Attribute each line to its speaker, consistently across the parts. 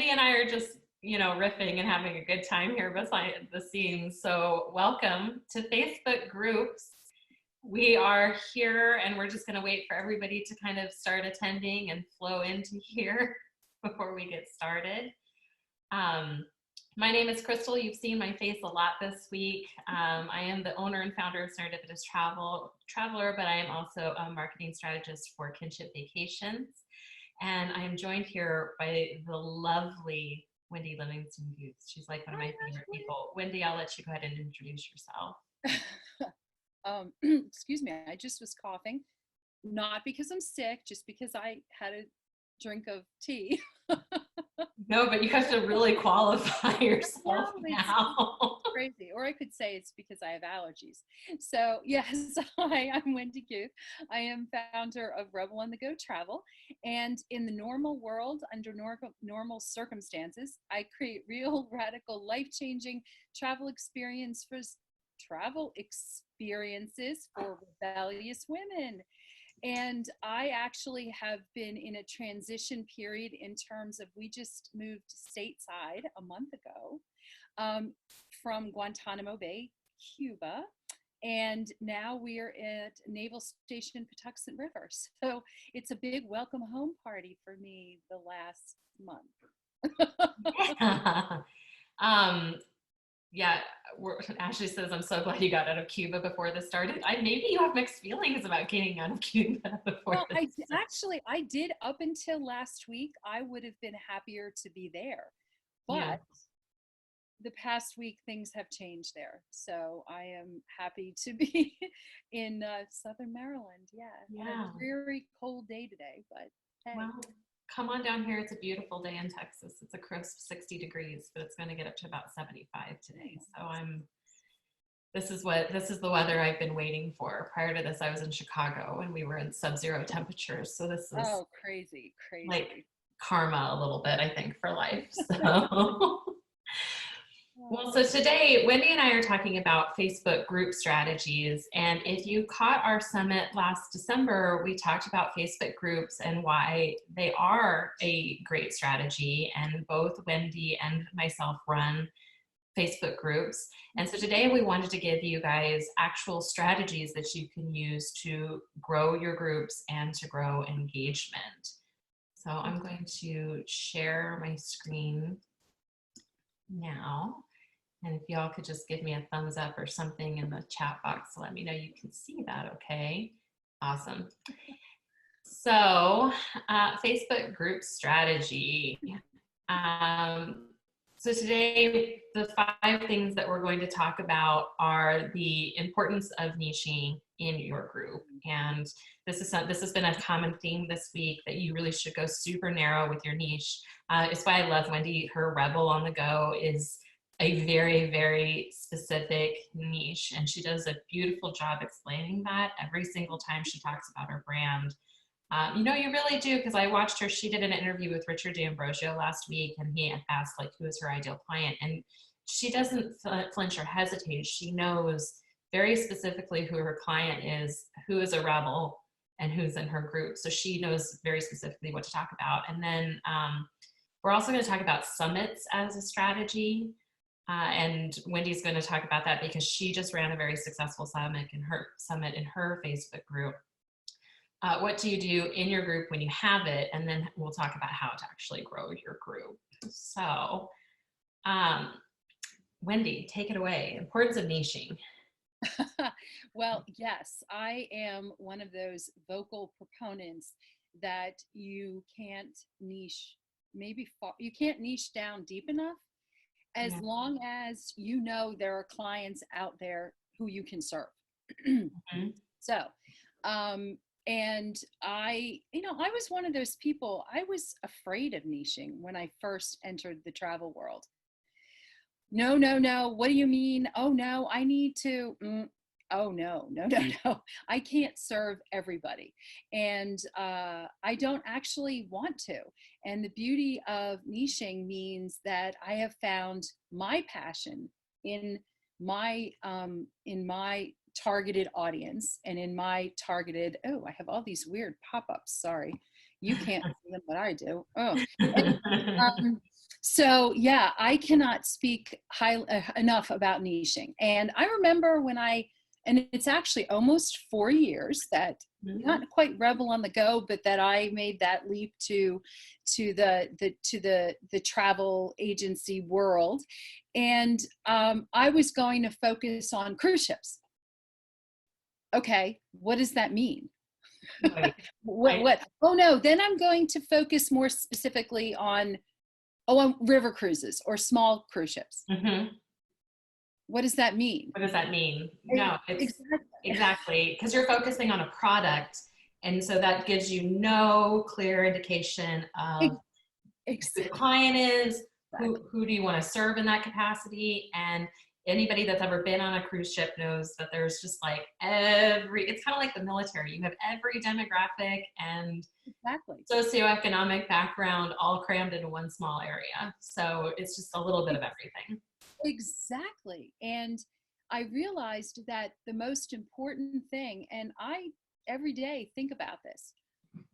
Speaker 1: Wendy and I are just, riffing and having a good time here behind the scenes. So welcome to Facebook groups. We are here and we're just going to wait for everybody to kind of start attending and flow into here before we get started. My name is Crystal. You've seen my face a lot this week. I am the owner and founder of Serendipitous Traveler, but I am also a marketing strategist for Kinship Vacations. And I am joined here by the lovely Wendy Livingston Booth. She's like one of my favorite people. Wendy, I'll let you go ahead and introduce yourself.
Speaker 2: Excuse me, I just was coughing. Not because I'm sick, just because I had a drink of tea.
Speaker 1: No, but you have to really qualify yourself now.
Speaker 2: Crazy. Or I could say it's because I have allergies. So yes, hi, I'm Wendy Guth. I am founder of Rebel on the Go Travel. And in the normal world, under normal circumstances, I create real, radical, life-changing travel experiences for rebellious women. And I actually have been in a transition period in terms of, we just moved stateside a month ago from Guantanamo Bay, Cuba. And now we're at Naval Station Patuxent River. So it's a big welcome home party for me the last month.
Speaker 1: Yeah. Ashley says, I'm so glad you got out of Cuba before this started. Maybe you have mixed feelings about getting out of Cuba before.
Speaker 2: Well, I did up until last week. I would have been happier to be there. But the past week, things have changed there. So I am happy to be in Southern Maryland. Yeah. A very cold day today, but hey.
Speaker 1: Well, come on down here. It's a beautiful day in Texas. It's a crisp 60 degrees, but it's going to get up to about 75 today. So this is the weather I've been waiting for. Prior to this, I was in Chicago and we were in sub-zero temperatures. So this is
Speaker 2: crazy.
Speaker 1: Like karma a little bit, I think, for life. So well, so today, Wendy and I are talking about Facebook group strategies. And if you caught our summit last December, we talked about Facebook groups and why they are a great strategy. And both Wendy and myself run Facebook groups. And so today we wanted to give you guys actual strategies that you can use to grow your groups and to grow engagement. So I'm going to share my screen now. And if y'all could just give me a thumbs up or something in the chat box to let me know you can see that, okay? Awesome. So Facebook group strategy. So today, the 5 things that we're going to talk about are the importance of niching in your group. And this has been a common theme this week, that you really should go super narrow with your niche. It's why I love Wendy. Her Rebel on the Go is a very, very specific niche, and she does a beautiful job explaining that every single time she talks about her brand. You really do, because I watched her. She did an interview with Richard D'Ambrosio last week, and he asked who is her ideal client, and she doesn't flinch or hesitate. She knows very specifically who her client is, who is a rebel, and who's in her group. So she knows very specifically what to talk about. And then we're also going to talk about summits as a strategy. And Wendy's going to talk about that because she just ran a very successful summit in her Facebook group. What do you do in your group when you have it? And then we'll talk about how to actually grow your group. So, Wendy, take it away. Importance of niching.
Speaker 2: Well, yes, I am one of those vocal proponents that you can't niche, you can't niche down deep enough, as long as you know there are clients out there who you can serve. Mm-hmm. So, and I was one of those people. I was afraid of niching when I first entered the travel world. No. What do you mean? Oh no, I need to. Oh no. I can't serve everybody. And I don't actually want to. And the beauty of niching means that I have found my passion in my targeted audience and in my targeted, I have all these weird pop-ups. Sorry. You can't see them, but I do. So yeah, I cannot speak enough about niching. And I remember and it's actually almost 4 years that, not quite rebel on the go, but that I made that leap to the travel agency world. And I was going to focus on cruise ships. Okay, what does that mean?
Speaker 1: Right.
Speaker 2: What? Oh no, then I'm going to focus more specifically on river cruises or small cruise ships.
Speaker 1: Mm-hmm.
Speaker 2: What does that mean?
Speaker 1: What does that mean? No, it's
Speaker 2: Exactly.
Speaker 1: exactly because you're focusing on a product. And so that gives you no clear indication of who the client is, who do you want to serve in that capacity. And anybody that's ever been on a cruise ship knows that there's just like it's kind of like the military. You have every demographic and socioeconomic background all crammed into one small area. So it's just a little bit of everything.
Speaker 2: Exactly. And I realized that the most important thing, and I every day think about this: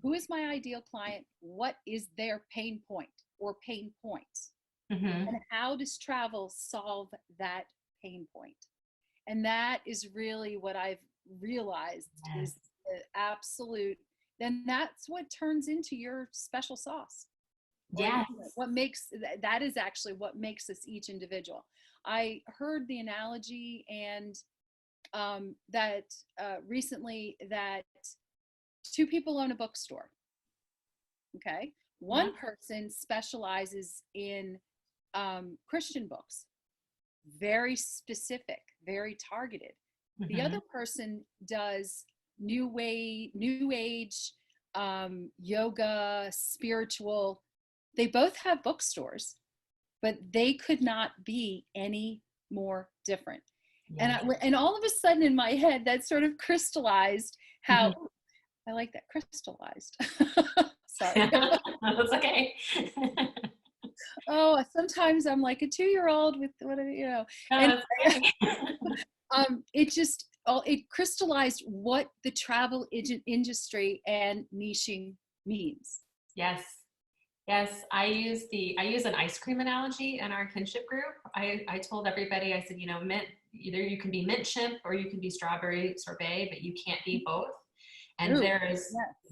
Speaker 2: who is my ideal client? What is their pain point or pain points?
Speaker 1: Mm-hmm.
Speaker 2: And how does travel solve that pain point? And that is really what I've realized is the absolute, then that's what turns into your special sauce.
Speaker 1: Yeah.
Speaker 2: What makes that is actually what makes us each individual. I heard the analogy and that recently that two people own a bookstore. Okay. One person specializes in Christian books, very specific, very targeted. Mm-hmm. The other person does new age, yoga, spiritual. They both have bookstores, but they could not be any more different. Yeah. And all of a sudden in my head, that sort of crystallized how, I like that, crystallized. Sorry.
Speaker 1: That's okay.
Speaker 2: Oh, sometimes I'm like a 2-year-old with whatever, you know.
Speaker 1: Oh,
Speaker 2: and it crystallized what the travel industry and niching means.
Speaker 1: Yes. Yes, I use an ice cream analogy in our kinship group. I told everybody, I said, mint, either you can be mint chip or you can be strawberry sorbet, but you can't be both. And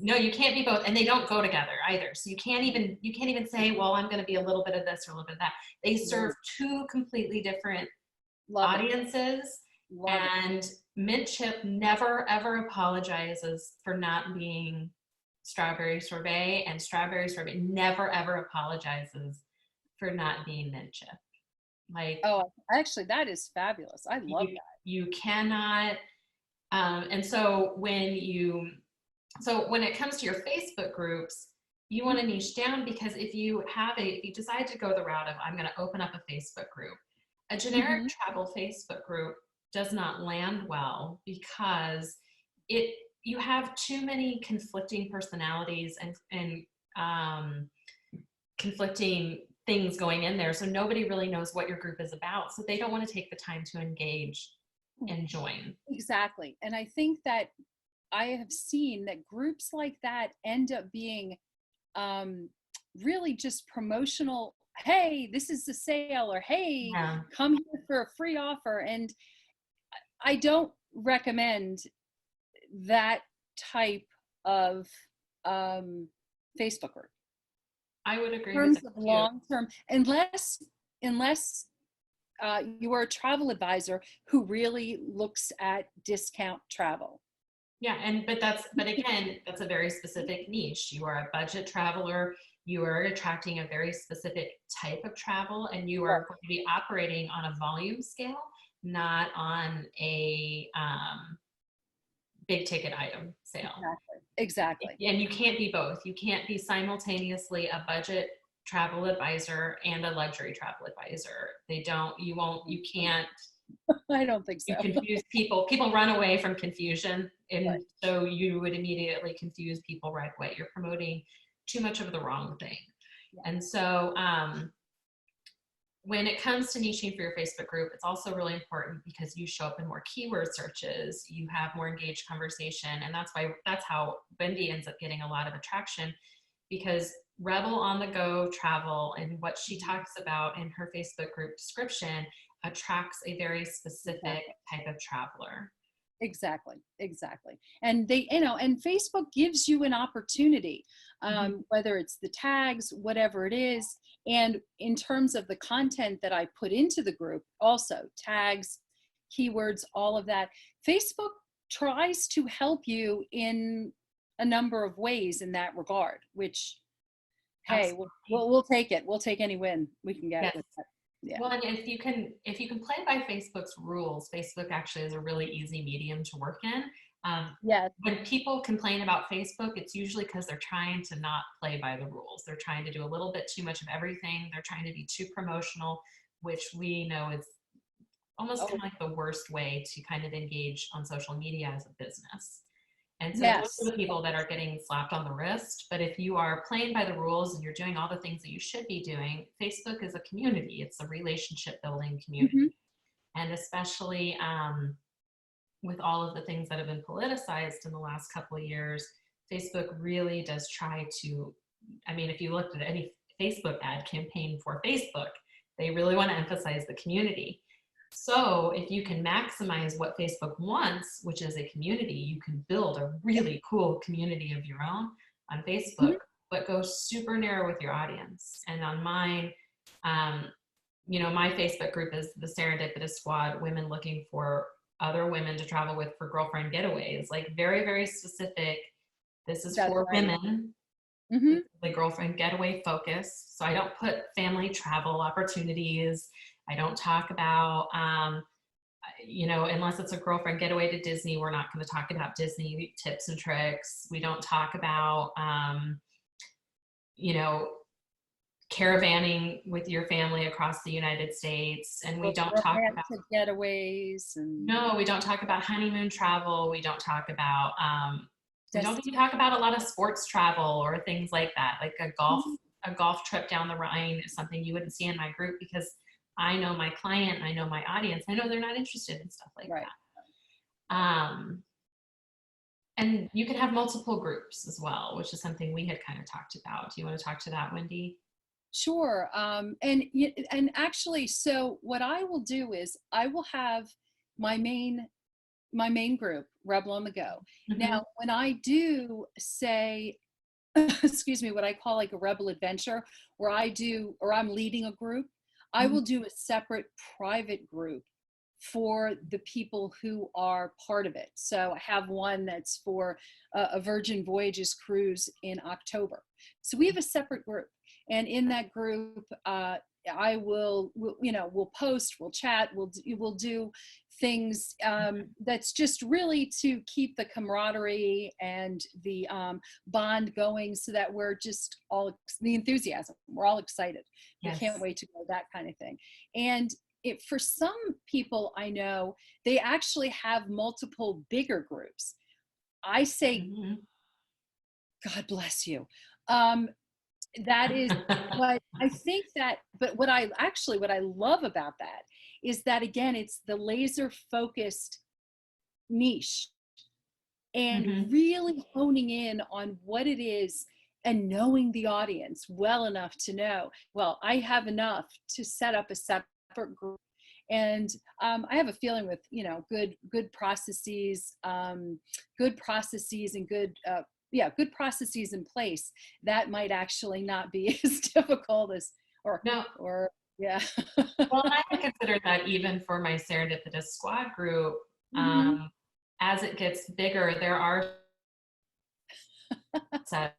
Speaker 1: no, you can't be both, and they don't go together either. So you can't even say, well, I'm going to be a little bit of this or a little bit of that. They serve two completely different audiences. And mint chip never ever apologizes for not being strawberry sorbet, and strawberry sorbet never ever apologizes for not being mint chip. Like,
Speaker 2: oh, actually, that is fabulous. I love that.
Speaker 1: You cannot. And so when it comes to your Facebook groups, you want to niche down, because if you decide to go the route of, I'm going to open up a Facebook group, a generic travel Facebook group does not land well, because you have too many conflicting personalities and conflicting things going in there. So nobody really knows what your group is about. So they don't want to take the time to engage and join.
Speaker 2: Exactly. And I think that I have seen that groups like that end up being really just promotional. Hey, this is the sale, or hey, come here for a free offer. And I don't recommend that type of Facebook group.
Speaker 1: I would agree.
Speaker 2: In terms of long term, unless you are a travel advisor who really looks at discount travel.
Speaker 1: Yeah, but again, that's a very specific niche. You are a budget traveler. You are attracting a very specific type of travel, and you are going to be operating on a volume scale, not on a big ticket item sale.
Speaker 2: Exactly.
Speaker 1: And you can't be both. You can't be simultaneously a budget travel advisor and a luxury travel advisor. You can't.
Speaker 2: I don't think so.
Speaker 1: You confuse people. People run away from confusion. And so you would immediately confuse people right away. You're promoting too much of the wrong thing. Yeah. And so when it comes to niching for your Facebook group, it's also really important because you show up in more keyword searches, you have more engaged conversation. And that's how Wendy ends up getting a lot of attraction, because Rebel on the Go Travel, and what she talks about in her Facebook group description attracts a very specific
Speaker 2: Exactly.
Speaker 1: type of traveler.
Speaker 2: Exactly, exactly. And they, and Facebook gives you an opportunity,
Speaker 1: Mhm.
Speaker 2: whether it's the tags, whatever it is. And in terms of the content that I put into the group, also tags, keywords, all of that, Facebook tries to help you in a number of ways in that regard, which, hey,
Speaker 1: Absolutely.
Speaker 2: we'll take it. We'll take any win we can get
Speaker 1: Yes.
Speaker 2: with that. Yeah.
Speaker 1: Well, and if you can play by Facebook's rules, Facebook actually is a really easy medium to work in.
Speaker 2: Yes.
Speaker 1: When people complain about Facebook, it's usually because they're trying to not play by the rules. They're trying to do a little bit too much of everything. They're trying to be too promotional, which we know is almost kind
Speaker 2: Oh,
Speaker 1: of like the worst way to kind of engage on social media as a business. And so those are
Speaker 2: yes.
Speaker 1: the people that are getting slapped on the wrist. But if you are playing by the rules and you're doing all the things that you should be doing, Facebook is a community. It's a relationship building community.
Speaker 2: Hmm.
Speaker 1: And especially with all of the things that have been politicized in the last couple of years, Facebook really does try to, I mean, if you looked at any Facebook ad campaign for Facebook, they really want to emphasize the community. So if you can maximize what Facebook wants, which is a community, you can build a really cool community of your own on Facebook, but go super narrow with your audience. And on mine, um, my Facebook group is the Serendipitous Squad, women looking for other women to travel with for girlfriend getaways, like very, very specific. This is
Speaker 2: That's
Speaker 1: for
Speaker 2: right.
Speaker 1: women.
Speaker 2: Hmm.
Speaker 1: It's the girlfriend getaway focus. So I don't put family travel opportunities. I don't talk about, unless it's a girlfriend getaway to Disney, we're not going to talk about Disney tips and tricks. We don't talk about, you know, caravanning with your family across the United States. And we don't talk about,
Speaker 2: Romantic getaways and
Speaker 1: no, we don't talk about honeymoon travel. We don't talk about, we don't even
Speaker 2: destiny.
Speaker 1: talk about a lot of sports travel or things like that. Like
Speaker 2: Mhm.
Speaker 1: a golf trip down the Rhine is something you wouldn't see in my group because I know my client, I know my audience, I know they're not interested in stuff like
Speaker 2: Right.
Speaker 1: that. And you can have multiple groups as well, which is something we had kind of talked about. Do you want to talk to that, Wendy?
Speaker 2: Sure. And actually, so what I will do is I will have my main my main group, Rebel on the Go.
Speaker 1: Mm-hmm.
Speaker 2: Now, when I do say, excuse me, what I call like a Rebel adventure, where I do or I'm leading a group, I
Speaker 1: Mm-hmm.
Speaker 2: will do a separate private group for the people who are part of it. So I have one that's for a Virgin Voyages cruise in October. So we have a separate group, and in that group, I we'll post, we'll chat, we'll do things that's just really to keep the camaraderie and the bond going, so that we're just all the enthusiasm. We're all excited. We can't
Speaker 1: Yes.
Speaker 2: wait to go, that kind of thing. And for some people I know, they actually have multiple bigger groups. I say,
Speaker 1: Mm-hmm.
Speaker 2: God bless you. Um, that is, but I think that, but what I love about that is that, again, it's the laser focused niche and
Speaker 1: Mm-hmm.
Speaker 2: really honing in on what it is and knowing the audience well enough to know, well, I have enough to set up a separate group. And I have a feeling with good processes, and good processes in place, that might actually not be as difficult as or
Speaker 1: No,
Speaker 2: or yeah.
Speaker 1: well, and I would consider that even for my Serendipitous Squad group,
Speaker 2: Mhm.
Speaker 1: as it gets bigger, there are set.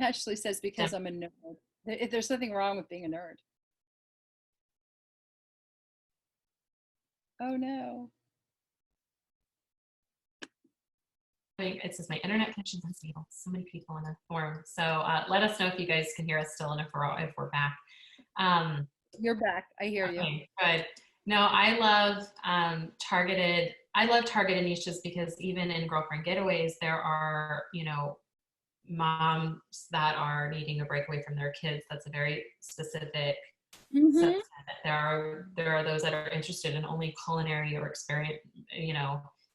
Speaker 2: Ashley says, because I'm a nerd. There's nothing wrong with being a nerd. Oh no.
Speaker 1: It says my internet connection's unstable. So many people in the forum. So let us know if you guys can hear us still and if we're back. Um,
Speaker 2: You're back. I hear you.
Speaker 1: okay, good. No, I love targeted niches because even in girlfriend getaways, there are, moms that are needing a breakaway from their kids. That's a very specific subset.
Speaker 2: Hmm.
Speaker 1: There are those that are interested in only culinary or experience,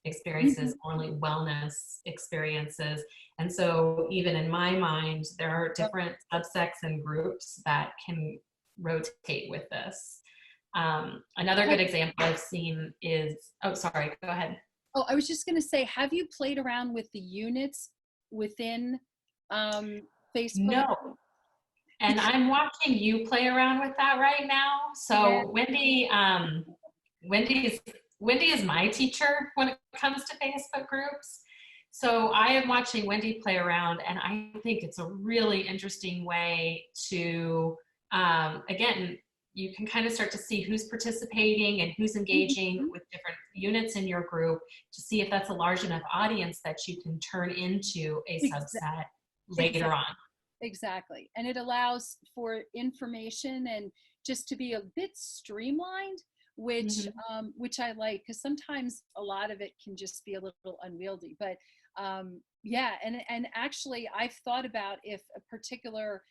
Speaker 1: experiences, only wellness experiences. And so even in my mind, there are different subsects and groups that can rotate with this. Another good example I've seen is, oh, sorry, go ahead.
Speaker 2: Oh, I was just going to say, have you played around with the units within Facebook?
Speaker 1: No. And I'm watching you play around with that right now.
Speaker 2: Yeah.
Speaker 1: So Wendy is my teacher when it comes to Facebook groups. So I am watching Wendy play around, and I think it's a really interesting way to, again, you can kind of start to see who's participating and who's engaging with different units in your group to see if that's a large enough audience that you can turn into a subset later on.
Speaker 2: Exactly. And it allows for information and just to be a bit streamlined, which which I like, because sometimes a lot of it can just be a little unwieldy. But yeah, and actually I've thought about if a particular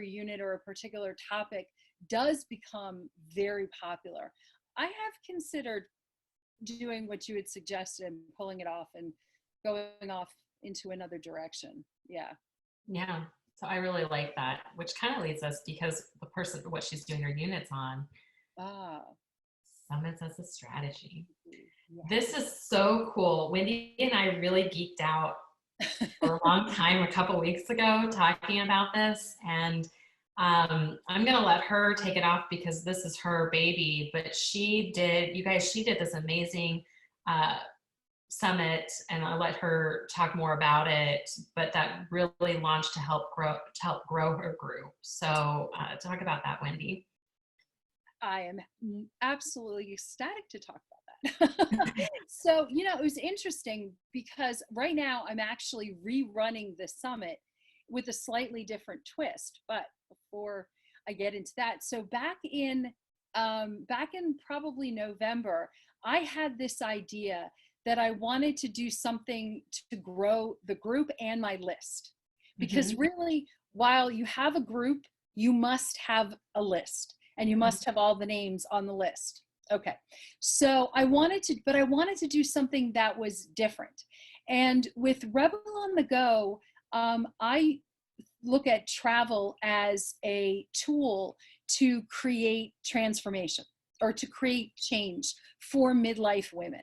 Speaker 2: unit or a particular topic does become very popular, I have considered doing what you had suggested and pulling it off and going off into another direction.
Speaker 1: Yeah. So I really like that, which kind of leads us, because the person, what she's doing her units on, summits as a strategy.
Speaker 2: Yeah.
Speaker 1: This is so cool. Wendy and I really geeked out for a long time, a couple weeks ago, talking about this. And I'm going to let her take it off because this is her baby. But she did this amazing summit, and I'll let her talk more about it, but that really launched to help grow her group. So talk about that, Wendy.
Speaker 2: I am absolutely ecstatic to talk about that. So, it was interesting because right now I'm actually rerunning the summit with a slightly different twist. But before I get into that, so back in probably November, I had this idea that I wanted to do something to grow the group and my list. Because really, while you have a group, you must have a list and you must have all the names on the list. Okay. So I wanted to do something that was different. And with Rebel on the Go, I look at travel as a tool to create transformation or to create change for midlife women.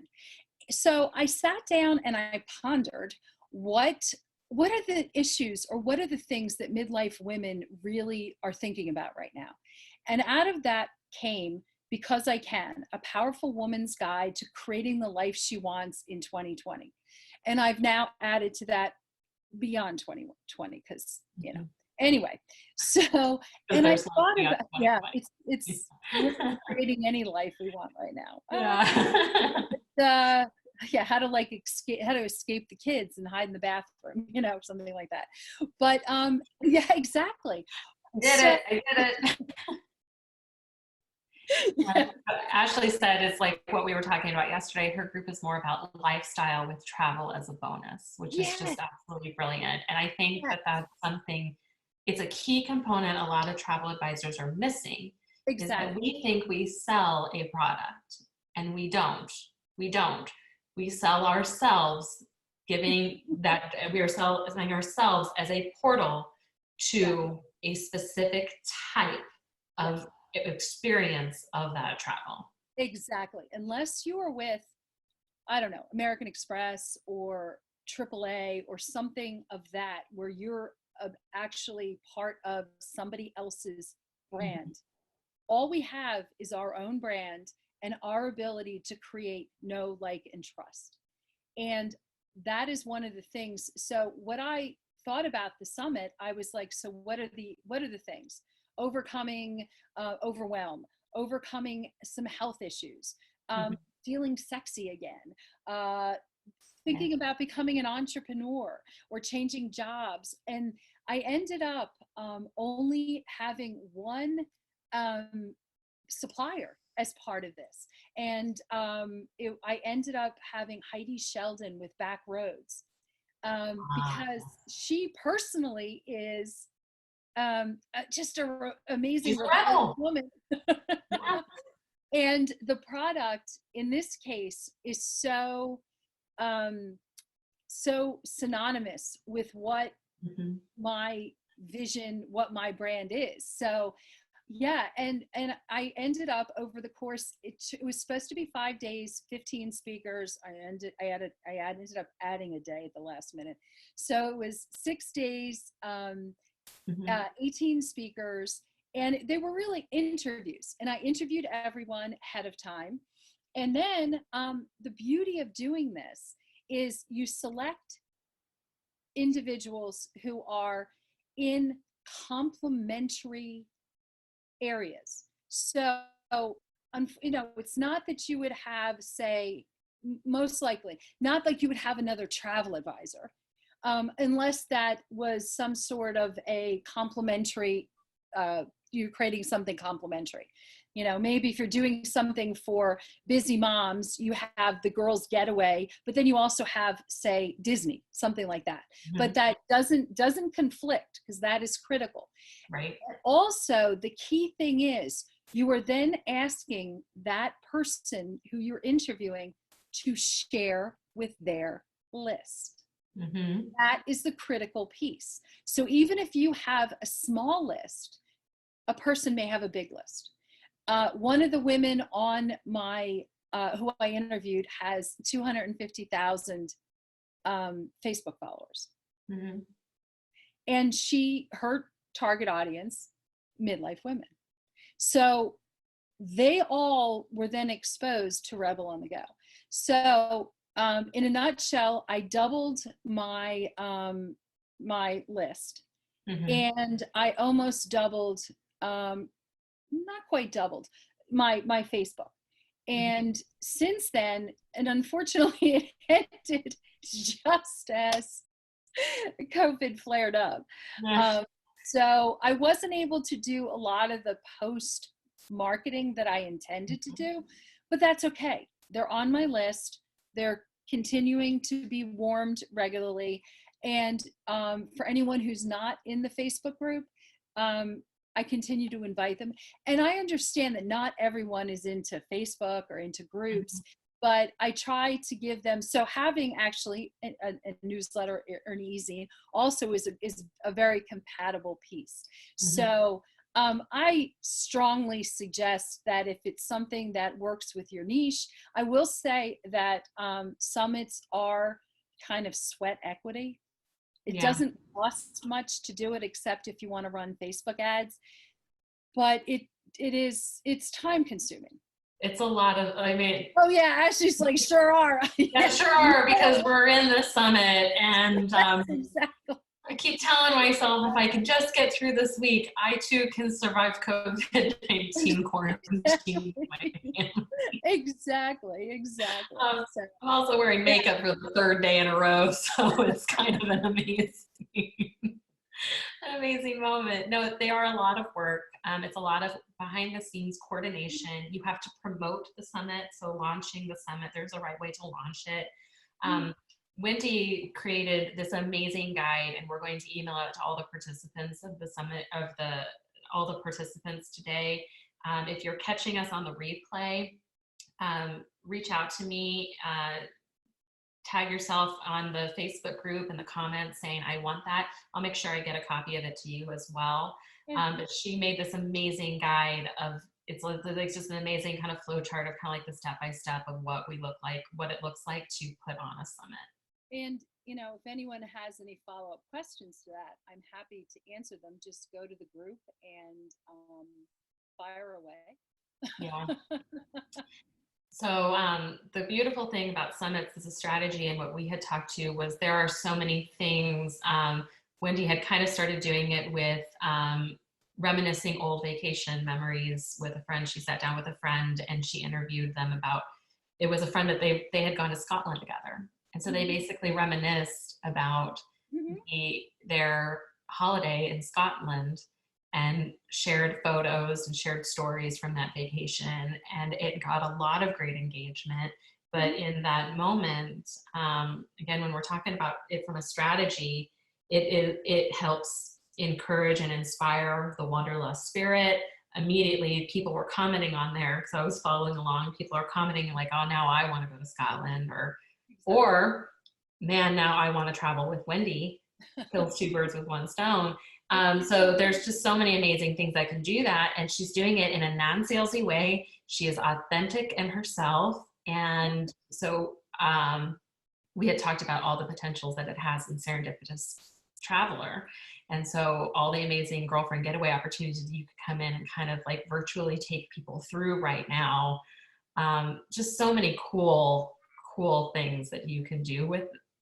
Speaker 2: So I sat down and I pondered what are the issues or what are the things that midlife women really are thinking about right now? And out of that came Because I Can, a powerful woman's guide to creating the life she wants in 2020. And I've now added to that beyond 2020 because, anyway, so, and I thought about, it's creating any life we want right now. How to escape the kids and hide in the bathroom, something like that. But yeah, exactly.
Speaker 1: I did it. Yeah. Ashley said it's like what we were talking about yesterday. Her group is more about lifestyle with travel as a bonus, which is just absolutely brilliant. And I think that that's something, it's a key component a lot of travel advisors are missing. Exactly. Is that we think we sell a product, and we don't. We sell ourselves, giving that we are selling ourselves as a portal to a specific type of experience of that travel.
Speaker 2: Exactly. Unless you are with, I don't know, American Express or AAA or something of that, where you're actually part of somebody else's brand. All we have is our own brand and our ability to create know, like, and trust. And that is one of the things. So what I thought about the summit, I was like, so what are the things? Overcoming overwhelm, overcoming some health issues, feeling sexy again, thinking about becoming an entrepreneur or changing jobs. And I ended up only having one supplier as part of this. And I ended up having Heidi Sheldon with Back Roads because she personally is just an amazing woman. And the product in this case is so so synonymous with what
Speaker 1: Mhm.
Speaker 2: my vision, what my brand is. So yeah, and I ended up over the course. It was supposed to be 5 days, 15 speakers. I ended up adding a day at the last minute. So it was 6 days,
Speaker 1: Mhm.
Speaker 2: 18 speakers, and they were really interviews. And I interviewed everyone ahead of time. And then the beauty of doing this is you select individuals who are in complementary areas. So, it's not that you would have, say, most likely, not like you would have another travel advisor, unless that was some sort of a complementary, you're creating something complementary. Maybe if you're doing something for busy moms, you have the girls getaway, but then you also have, say, Disney, something like that. But
Speaker 1: Mhm.
Speaker 2: that doesn't conflict, because that is critical.
Speaker 1: Right.
Speaker 2: Also, the key thing is you are then asking that person who you're interviewing to share with their list.
Speaker 1: Mhm.
Speaker 2: That is the critical piece. So even if you have a small list, a person may have a big list. One of the women on my who I interviewed has 250,000 Facebook followers,
Speaker 1: Mhm.
Speaker 2: and her target audience, midlife women. So they all were then exposed to Rebel on the Go. So in a nutshell, I doubled my list,
Speaker 1: Mhm.
Speaker 2: and I almost doubled, not quite doubled, my Facebook. And since then, and unfortunately, it ended just as COVID flared up.
Speaker 1: Mhm.
Speaker 2: Um, so I wasn't able to do a lot of the post marketing that I intended to do, but that's okay. They're on my list. They're continuing to be warmed regularly. And for anyone who's not in the Facebook group, I continue to invite them. And I understand that not everyone is into Facebook or into groups,
Speaker 1: Mhm.
Speaker 2: but I try to give them, so having actually a newsletter or an e-zine also is a very compatible piece.
Speaker 1: Mhm.
Speaker 2: So I strongly suggest that if it's something that works with your niche, I will say that summits are kind of sweat equity. It
Speaker 1: Yeah.
Speaker 2: doesn't cost much to do it, except if you want to run Facebook ads, but it's time consuming.
Speaker 1: It's a lot of, I mean,
Speaker 2: Oh yeah, Ashley's like, sure are.
Speaker 1: yeah,
Speaker 2: Yeah,
Speaker 1: sure
Speaker 2: you
Speaker 1: are, because
Speaker 2: know,
Speaker 1: we're in the summit, and
Speaker 2: exactly.
Speaker 1: I keep telling myself if I could just get through this week, I too can survive COVID-19 quarantine with my family.
Speaker 2: Exactly.
Speaker 1: Um,
Speaker 2: So
Speaker 1: I'm also wearing
Speaker 2: yeah.
Speaker 1: makeup for the third day in a row, so it's kind of an amazing moment. No, they are a lot of work. It's a lot of behind the scenes coordination. You have to promote the summit. So launching the summit, there's a right way to launch it.
Speaker 2: Mhm.
Speaker 1: Wendy created this amazing guide, and we're going to email it to all the participants of the summit, all the participants today. If you're catching us on the replay, reach out to me, tag yourself on the Facebook group in the comments saying, I want that. I'll make sure I get a copy of it to you as well.
Speaker 2: Yeah.
Speaker 1: But she made this amazing guide of, it's like just an amazing kind of flow chart of kind of like the step-by-step of what we look like, what it looks like to put on a summit.
Speaker 2: And if anyone has any follow-up questions to that, I'm happy to answer them. Just go to the group and fire
Speaker 1: Yeah.
Speaker 2: away.
Speaker 1: So the beautiful thing about summits as a strategy, and what we had talked to, was there are so many things. Wendy had kind of started doing it with reminiscing old vacation memories with a friend. She sat down with a friend and she interviewed them about, it was a friend that they had gone to Scotland together. And so they basically reminisced about
Speaker 2: Mhm.
Speaker 1: their holiday in Scotland, and shared photos and shared stories from that vacation. And it got a lot of great engagement. But
Speaker 2: Mhm.
Speaker 1: in that moment, again, when we're talking about it from a strategy, it helps encourage and inspire the wanderlust spirit. immediately people were commenting on there because I was following along. People are commenting like, oh, now I want to go to Scotland, or man, now I want to travel with Wendy. Kills two birds with one stone. So there's just so many amazing things that can do that. And she's doing it in a non-salesy way. She is authentic in herself. And so we had talked about all the potentials that it has in Serendipitous Traveler. And so all the amazing girlfriend getaway opportunities you could come in and kind of like virtually take people through right now. Just so many cool things that you can do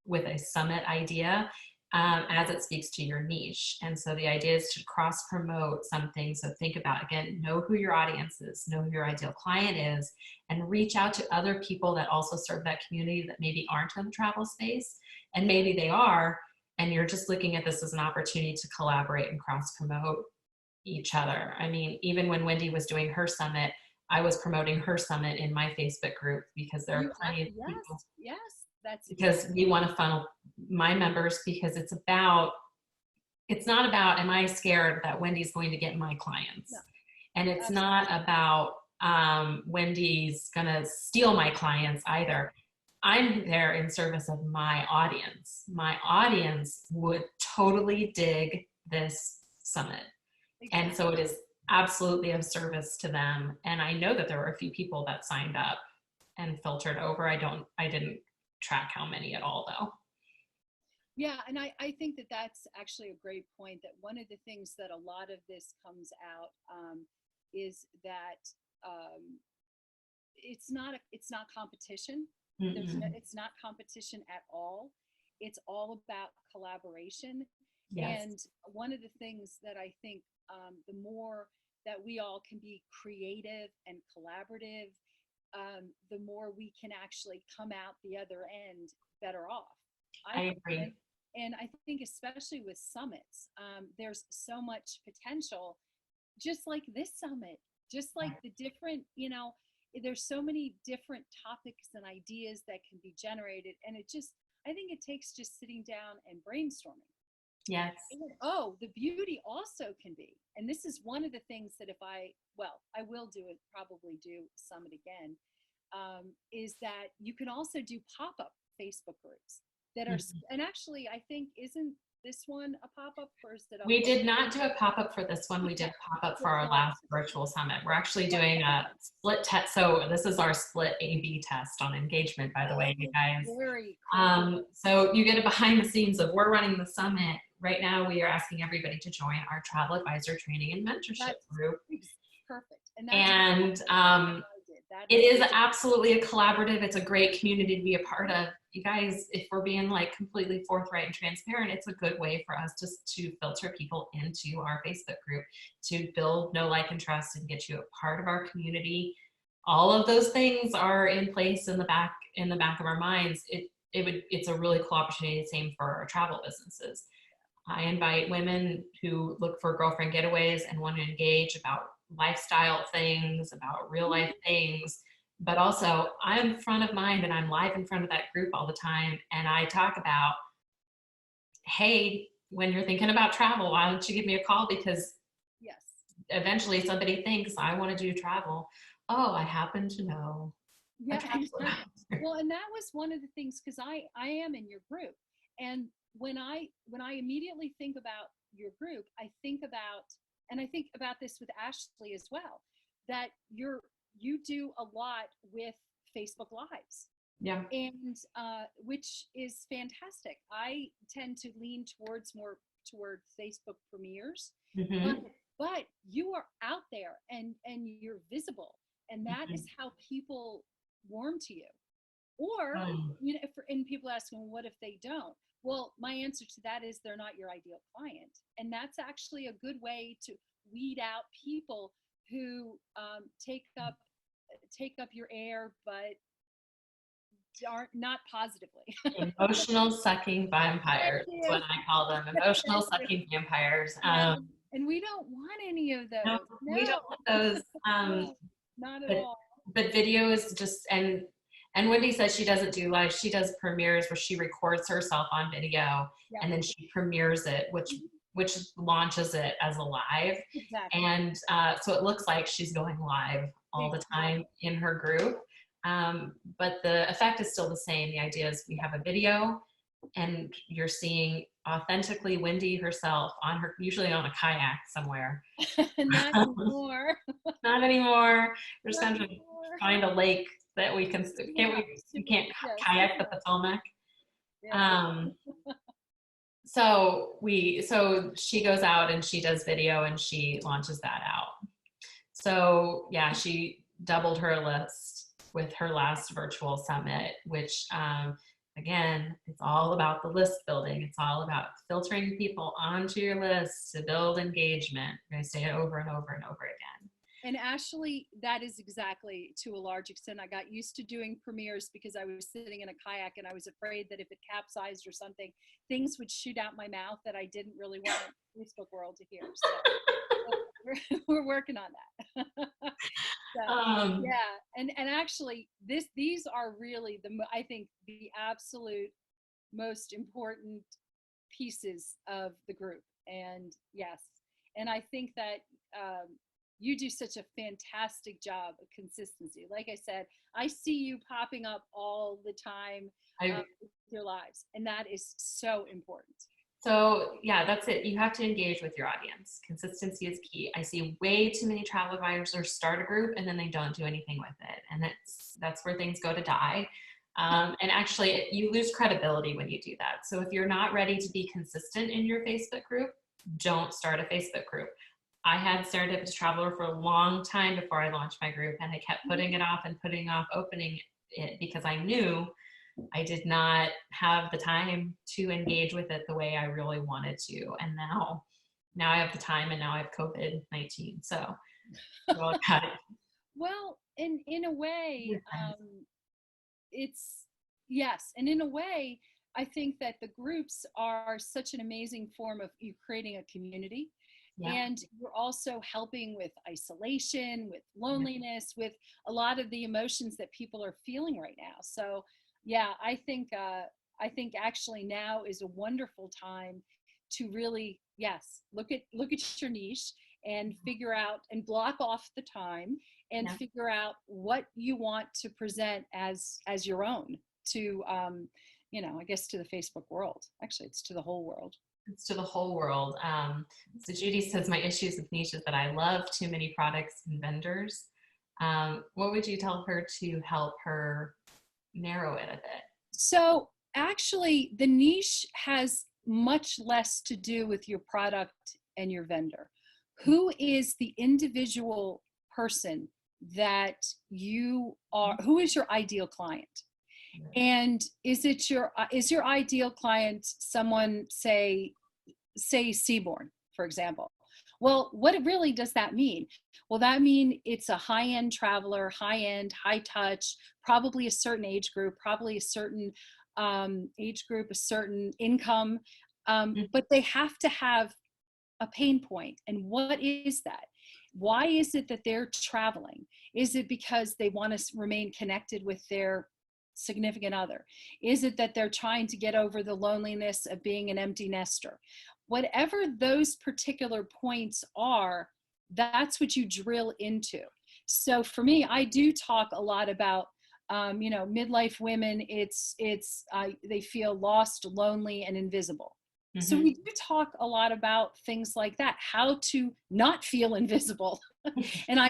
Speaker 1: with a summit idea as it speaks to your niche. And so the idea is to cross promote something. So think about, again, know who your audience is, know who your ideal client is, and reach out to other people that also serve that community that maybe aren't in the travel space. And maybe they are, and you're just looking at this as an opportunity to collaborate and cross promote each other. I mean, even when Wendy was doing her summit, I was promoting her summit in my Facebook group because there are plenty of people.
Speaker 2: Yes, that's
Speaker 1: because
Speaker 2: exactly.
Speaker 1: we want to funnel my members, because it's not about, am I scared that Wendy's going to get my clients?
Speaker 2: No,
Speaker 1: and it's
Speaker 2: absolutely.
Speaker 1: not about Wendy's gonna steal my clients either. I'm there in service of my audience. My audience would totally dig this summit.
Speaker 2: Exactly.
Speaker 1: And so it is absolutely of service to them. And I know that there were a few people that signed up and filtered over. I didn't track how many at all though.
Speaker 2: Yeah, and I think that that's actually a great point, that one of the things that a lot of this comes out is that it's not competition. It's not competition at all. It's all about collaboration.
Speaker 1: Yes.
Speaker 2: And one of the things that I think the more that we all can be creative and collaborative, the more we can actually come out the other end better off.
Speaker 1: I agree.
Speaker 2: And I think especially with summits, there's so much potential, just like this summit, just like the different, there's so many different topics and ideas that can be generated. And I think it takes just sitting down and brainstorming.
Speaker 1: Yes.
Speaker 2: And, the beauty also can be, and this is one of the things that I will do it, probably do summit again, is that you can also do pop-up Facebook groups that are, and actually I think, isn't this one a pop-up, or is it
Speaker 1: we did not do a pop-up for this one. We did a pop-up for our last virtual summit. We're actually doing a split test. So this is our split A/B test on engagement, by the way, you guys.
Speaker 2: Very cool.
Speaker 1: So you get a behind the scenes of, we're running the summit. Right now we are asking everybody to join our travel advisor training and mentorship group.
Speaker 2: Perfect.
Speaker 1: And it is absolutely a collaborative. It's a great community to be a part of. You guys, if we're being like completely forthright and transparent, it's a good way for us to filter people into our Facebook group, to build know, like, and trust, and get you a part of our community. All of those things are in place in the back of our minds. It's a really cool opportunity. Same for our travel businesses. I invite women who look for girlfriend getaways and want to engage about lifestyle things, about real life things, but also I'm front of mind and I'm live in front of that group all the time. And I talk about, hey, when you're thinking about travel, why don't you give me a call? Because
Speaker 2: yes,
Speaker 1: eventually somebody thinks, I want to do travel. Oh, I happen to know.
Speaker 2: Yeah. Well, and that was one of the things, because I am in your group. And when I immediately think about your group, I think about this with Ashley as well, that you do a lot with Facebook Lives.
Speaker 1: Yeah.
Speaker 2: And which is fantastic. I tend to lean more toward Facebook premieres, but you are out there and you're visible, and that is how people warm to you. Or and people ask, well, what if they don't? Well, my answer to that is, they're not your ideal client. And that's actually a good way to weed out people who take up your air, but are not positively.
Speaker 1: Emotional sucking vampires is what I call them. Emotional sucking vampires.
Speaker 2: And we don't want any of those.
Speaker 1: No, we don't want those.
Speaker 2: Not at all.
Speaker 1: But video is just, and Wendy says she doesn't do live. She does premieres where she records herself on video and then she premieres it, which which launches it as a live.
Speaker 2: Exactly.
Speaker 1: And so it looks like she's going live all the time in her group. But the effect is still the same. The idea is we have a video and you're seeing authentically Wendy herself on her, usually on a kayak somewhere.
Speaker 2: Not anymore.
Speaker 1: Not anymore. We're just
Speaker 2: Not
Speaker 1: going to
Speaker 2: anymore.
Speaker 1: find a lake that we can, we can't kayak the Potomac.
Speaker 2: Yeah.
Speaker 1: So she goes out and she does video and she launches that out. So yeah, she doubled her list with her last virtual summit, which again, it's all about the list building. It's all about filtering people onto your list to build engagement. You're going to say it over and over and over again.
Speaker 2: And actually, that is exactly, to a large extent, I got used to doing premieres because I was sitting in a kayak and I was afraid that if it capsized or something, things would shoot out my mouth that I didn't really want the Facebook world to hear. So we're working on that. So, yeah, and actually, these are really I think the absolute most important pieces of the group. And yes, and I think that you do such a fantastic job of consistency. Like I said, I see you popping up all the time with your lives, and that is so important.
Speaker 1: So yeah, that's it. You have to engage with your audience. Consistency is key. I see way too many travel advisors start a group and then they don't do anything with it. And that's where things go to die. And actually you lose credibility when you do that. So if you're not ready to be consistent in your Facebook group, don't start a Facebook group. I had Serendipitous Traveler for a long time before I launched my group, and I kept putting it off and putting off opening it because I knew I did not have the time to engage with it the way I really wanted to. And now I have the time, and now I have COVID-19. So well, got it.
Speaker 2: Well, in a way, it's yes. And in a way, I think that the groups are such an amazing form of you creating a community. Yeah. And you're also helping with isolation, with loneliness, with a lot of the emotions that people are feeling right now. So yeah, I think actually now is a wonderful time to really, yes, look at your niche and figure out and block off the time and figure out what you want to present as your own to, I guess to the Facebook world. Actually, it's to the whole world.
Speaker 1: It's to the whole world. So Judy says, my issues with niche is that I love too many products and vendors. What would you tell her to help her narrow it a bit?
Speaker 2: So actually, the niche has much less to do with your product and your vendor. Who is the individual person that you are? Who is your ideal client? And is your ideal client someone, say Seabourn, for example? Well, what really does that mean? Well, that means it's a high-end traveler, high-end, high touch, probably a certain age group, probably a certain age group, a certain income, but they have to have a pain point. And what is that? Why is it that they're traveling? Is it because they want to remain connected with their significant other? Is it that they're trying to get over the loneliness of being an empty nester? Whatever those particular points are, that's what you drill into. So for me, I do talk a lot about, midlife women. They feel lost, lonely, and invisible. Mm-hmm. So we do talk a lot about things like that, how to not feel invisible. And I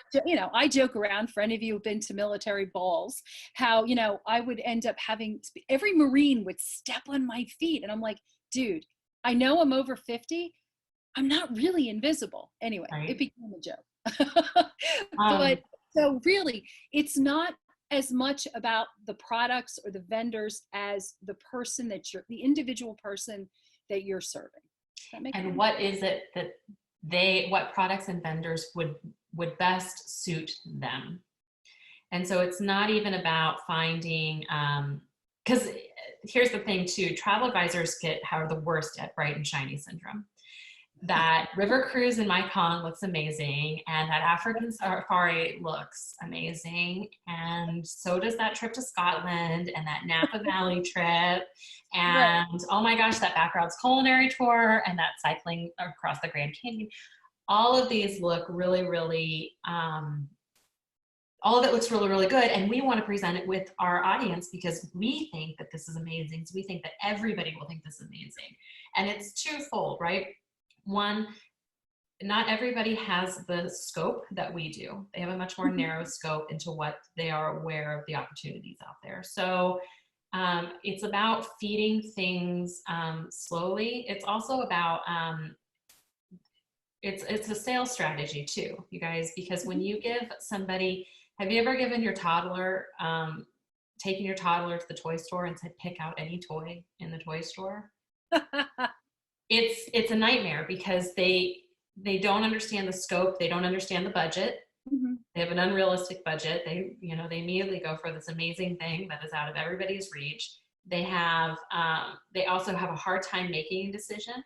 Speaker 2: joke around, for any of you who've been to military balls, how, I would end up having, every Marine would step on my feet. And I'm like, dude, I know I'm over 50. I'm not really invisible. Anyway, right. It became a joke. But so really, it's not as much about the products or the vendors as the person the individual person that you're serving. Does that make sense?
Speaker 1: What is it that what products and vendors would best suit them? And so it's not even about finding, because here's the thing too, travel advisors are the worst at bright and shiny syndrome. that river cruise in Mekong looks amazing, and that African safari looks amazing, and so does that trip to Scotland and that Napa Valley trip,
Speaker 2: Right.
Speaker 1: and oh my gosh, that Backroads culinary tour and that cycling across the Grand Canyon. All of these look really, really all of it looks really, really good. And we want to present it with our audience because we think that this is amazing. So we think that everybody will think this is amazing. And it's twofold, right? One, not everybody has the scope that we do. They have a much more narrow scope into what they are aware of the opportunities out there. So it's about feeding things slowly. It's also about it's a sales strategy too, you guys, because when you give somebody, have you ever given your toddler, taken your toddler to the toy store and said, pick out any toy in the toy store? It's a nightmare because they don't understand the scope. They don't understand the budget.
Speaker 2: Mm-hmm.
Speaker 1: They have an unrealistic budget. They immediately go for this amazing thing that is out of everybody's reach. They also have a hard time making a decision.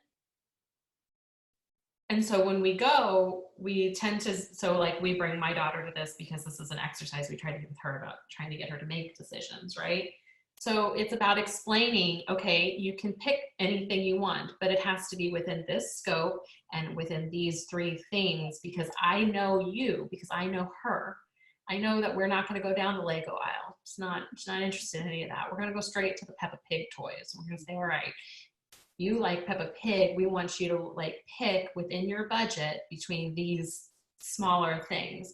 Speaker 1: And so when we go, we tend to, so like we bring my daughter to this because this is an exercise we try to do with her about trying to get her to make decisions, right? So it's about explaining, okay, you can pick anything you want, but it has to be within this scope and within these three things because I know you, because I know her. I know that we're not going to go down the Lego aisle. She's not interested in any of that. We're going to go straight to the Peppa Pig toys. We're going to say, all right, you like Peppa Pig, we want you to like pick within your budget between these smaller things.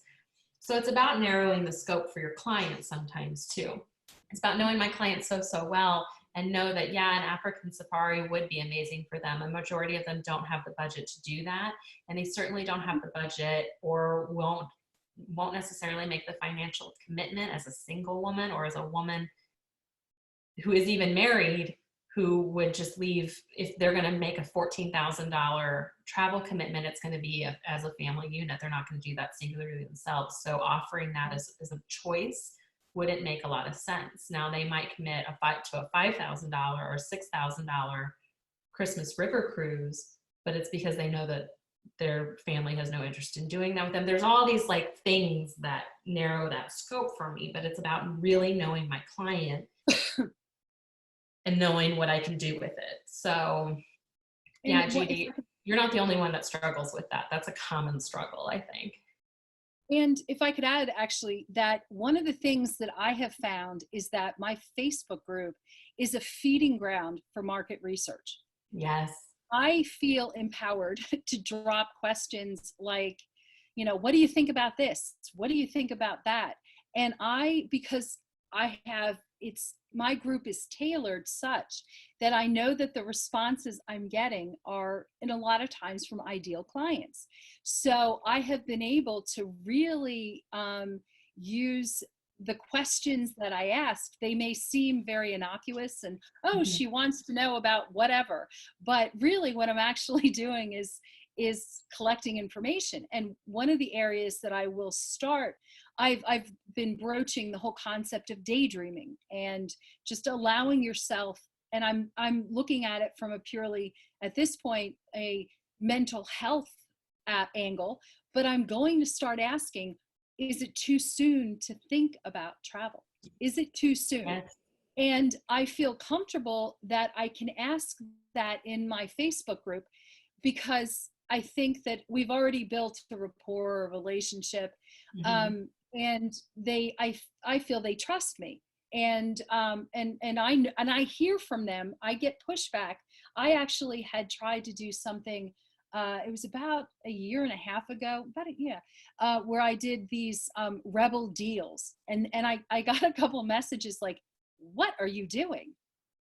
Speaker 1: So it's about narrowing the scope for your clients sometimes too. It's about knowing my clients so well and know that, yeah, an African safari would be amazing for them. A majority of them don't have the budget to do that. And they certainly don't have the budget or won't necessarily make the financial commitment as a single woman or as a woman who is even married, who would just leave. If they're going to make a $14,000 travel commitment, it's going to be as a family unit. They're not going to do that singularly themselves. So offering that as a choice wouldn't make a lot of sense. Now they might commit to a $5,000 or $6,000 Christmas river cruise, but it's because they know that their family has no interest in doing that with them. There's all these like things that narrow that scope for me, but it's about really knowing my client and knowing what I can do with it. So yeah, Judy, you're not the only one that struggles with that. That's a common struggle, I think.
Speaker 2: And if I could add, actually, that one of the things that I have found is that my Facebook group is a feeding ground for market research.
Speaker 1: Yes.
Speaker 2: I feel empowered to drop questions like, what do you think about this? What do you think about that? And because my group is tailored such that I know that the responses I'm getting are in a lot of times from ideal clients. So I have been able to really use the questions that I asked. They may seem very innocuous and, she wants to know about whatever, but really what I'm actually doing is collecting information. And one of the areas that I will start, I've been broaching the whole concept of daydreaming and just allowing yourself, and I'm looking at it from a purely, at this point, a mental health angle, but I'm going to start asking, is it too soon to think about travel? Is it too soon?
Speaker 1: Yes.
Speaker 2: And I feel comfortable that I can ask that in my Facebook group because I think that we've already built a rapport, a relationship, and I feel they trust me, and I hear from them. I get pushback. I actually had tried to do something. It was about a year and a half ago, where I did these rebel deals, and I got a couple of messages like, "What are you doing?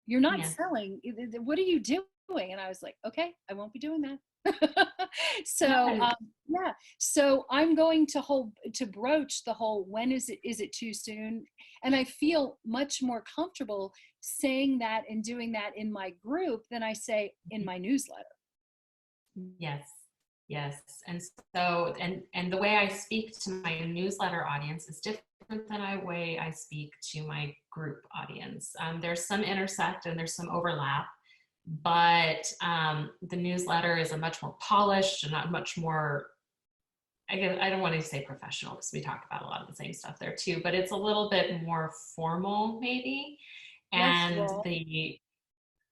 Speaker 2: You're not selling. What are you doing?" And I was like, "Okay, I won't be doing that." So so I'm going to broach the whole, when is it too soon? And I feel much more comfortable saying that and doing that in my group than I say in my newsletter.
Speaker 1: Yes. And so, and the way I speak to my newsletter audience is different than the way I speak to my group audience. There's some intersect and there's some overlap, but the newsletter is a much more polished and not much more, I don't want to say professional because we talk about a lot of the same stuff there too, but it's a little bit more formal maybe.
Speaker 2: Less
Speaker 1: And
Speaker 2: raw.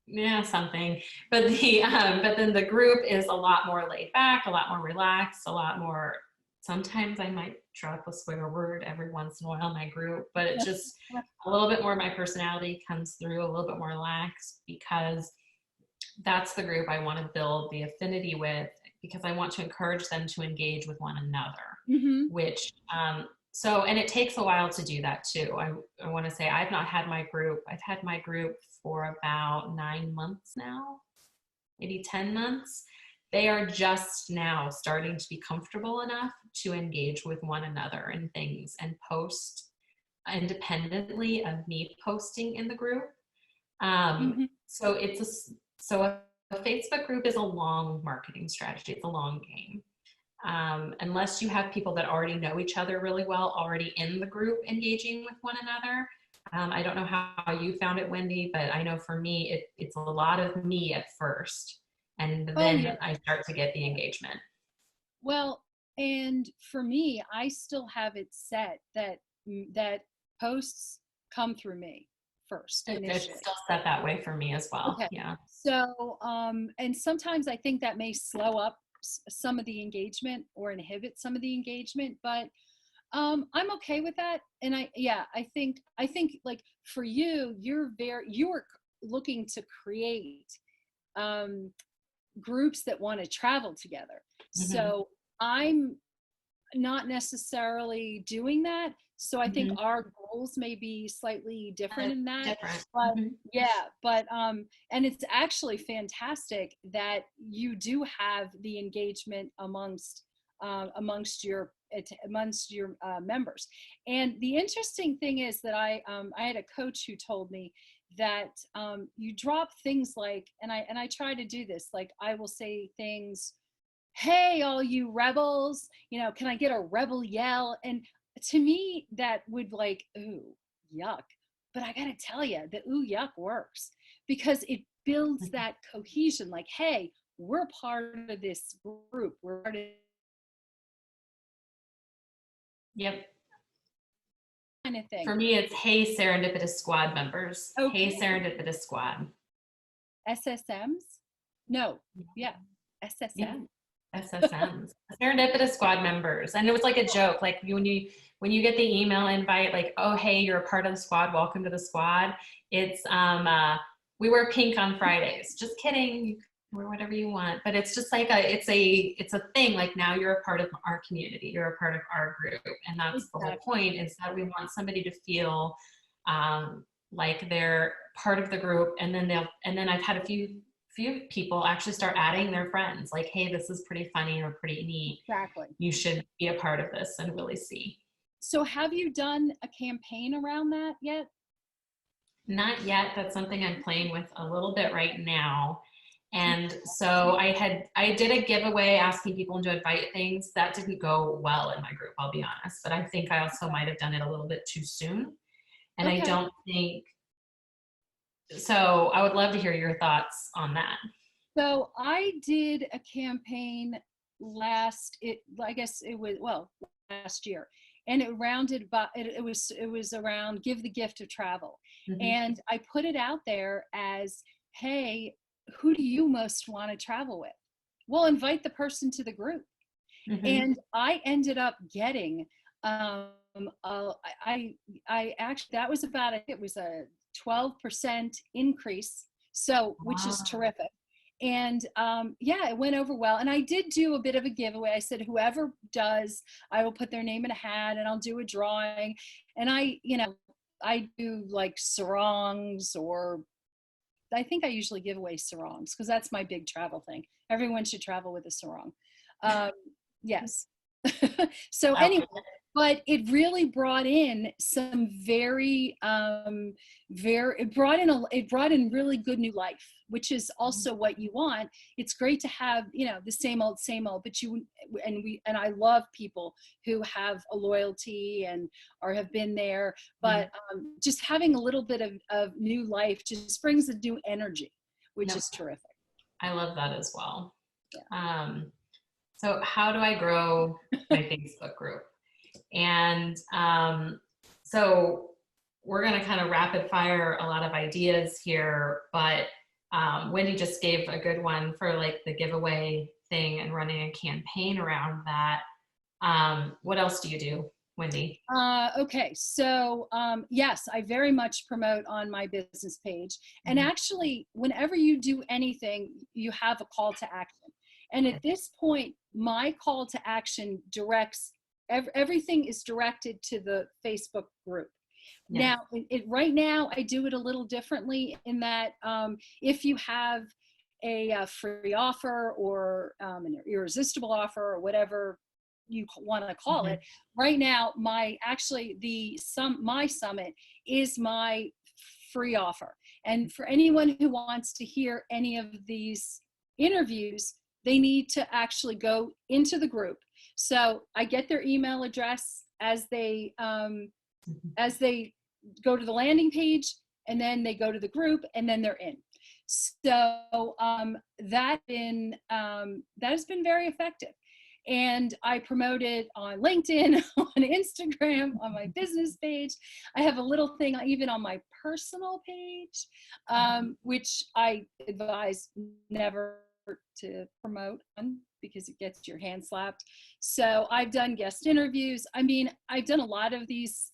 Speaker 1: yeah, something, but then the group is a lot more laid back, a lot more relaxed, a lot more, sometimes I might drop a swear word every once in a while in my group, but it just, a little bit more of my personality comes through, a little bit more relaxed, because that's the group I want to build the affinity with, because I want to encourage them to engage with one another,
Speaker 2: Mm-hmm.
Speaker 1: which, so, and it takes a while to do that too. I want to say I've not had my group, I've had my group for about 9 months now, maybe 10 months. They are just now starting to be comfortable enough to engage with one another and things and post independently of me posting in the group.
Speaker 2: Mm-hmm.
Speaker 1: So a Facebook group is a long marketing strategy. It's a long game. Unless you have people that already know each other really well, already in the group engaging with one another. I don't know how you found it, Wendy, but I know for me, it's a lot of me at first, and
Speaker 2: Oh yeah.
Speaker 1: then I start to get the engagement.
Speaker 2: Well, and for me, I still have it set that that posts come through me first
Speaker 1: It's
Speaker 2: initially.
Speaker 1: still set that way for me as well.
Speaker 2: Okay.
Speaker 1: Yeah.
Speaker 2: So, and sometimes I think that may slow up some of the engagement or inhibit some of the engagement, but I'm okay with that. And I think like for you, you're looking to create um, groups that want to travel together.
Speaker 1: Mm-hmm.
Speaker 2: So I'm not necessarily doing that. So I think
Speaker 1: Mm-hmm.
Speaker 2: our goals may be slightly different in that.
Speaker 1: Different.
Speaker 2: But
Speaker 1: Mm-hmm.
Speaker 2: yeah, but and it's actually fantastic that you do have the engagement amongst your members. And the interesting thing is that I had a coach who told me that you drop things like, and I try to do this, like I will say things, hey, all you rebels, can I get a rebel yell? And to me, that would like, ooh, yuck. But I got to tell you, the ooh, yuck works because it builds that cohesion. Like, hey, we're part of this group. We're part of
Speaker 1: Yep.
Speaker 2: kind of thing.
Speaker 1: For me, it's hey serendipitous squad members.
Speaker 2: Okay.
Speaker 1: Hey serendipitous squad.
Speaker 2: SSMs? No. Yeah.
Speaker 1: Yeah.
Speaker 2: SSM.
Speaker 1: SSMs, serendipitous squad members. And it was like a joke, like when you get the email invite, like, oh hey, you're a part of the squad, welcome to the squad. It's we wear pink on Fridays. Just kidding. You can wear whatever you want. But it's just like it's a thing. Like now you're a part of our community, you're a part of our group. And that's the whole
Speaker 2: Exactly.
Speaker 1: point, is that we want somebody to feel like they're part of the group. And then I've had a few people actually start adding their friends, like, hey, this is pretty funny or pretty neat,
Speaker 2: Exactly.
Speaker 1: you should be a part of this and really see.
Speaker 2: So have you done a campaign around that yet?
Speaker 1: Not yet. That's something I'm playing with a little bit right now. And so I did a giveaway asking people to invite things. That didn't go well in my group, I'll be honest, but I think I also might have done it a little bit too soon. And I
Speaker 2: Okay.
Speaker 1: don't think so. I would love to hear your thoughts on that.
Speaker 2: So I did a campaign I guess it was, well, last year, and it rounded, but it was around give the gift of travel.
Speaker 1: Mm-hmm.
Speaker 2: And I put it out there as, hey, who do you most want to travel with? Well, invite the person to the group.
Speaker 1: Mm-hmm.
Speaker 2: And I ended up getting, I actually, that was about, it was a 12% increase. So, which is terrific. And yeah, it went over well. And I did do a bit of a giveaway. I said, whoever does, I will put their name in a hat and I'll do a drawing. And I do like sarongs, or I think I usually give away sarongs because that's my big travel thing. Everyone should travel with a sarong. Yes. So anyway, but it really brought in some it brought in really good new life, which is also what you want. It's great to have, the same old, but and I love people who have a loyalty or have been there, but just having a little bit of new life just brings a new energy, which
Speaker 1: Yep.
Speaker 2: is terrific.
Speaker 1: I love that as well.
Speaker 2: Yeah.
Speaker 1: So how do I grow my Facebook group? And so we're going to kind of rapid fire a lot of ideas here, but Wendy just gave a good one for like the giveaway thing and running a campaign around that. What else do you do, Wendy?
Speaker 2: Okay, so yes, I very much promote on my business page. And actually, whenever you do anything, you have a call to action. And at this point, my call to action directs, everything is directed to the Facebook group.
Speaker 1: Yes.
Speaker 2: Now, right now, I do it a little differently in that if you have a free offer or an irresistible offer or whatever you want to call it, right now, my summit is my free offer. And for anyone who wants to hear any of these interviews, they need to actually go into the group. So I get their email address as they go to the landing page, and then they go to the group, and then they're in. So that has been very effective. And I promote it on LinkedIn, on Instagram, on my business page. I have a little thing even on my personal page, which I advise never to promote on because it gets your hand slapped. So I've done guest interviews. I mean, I've done a lot of these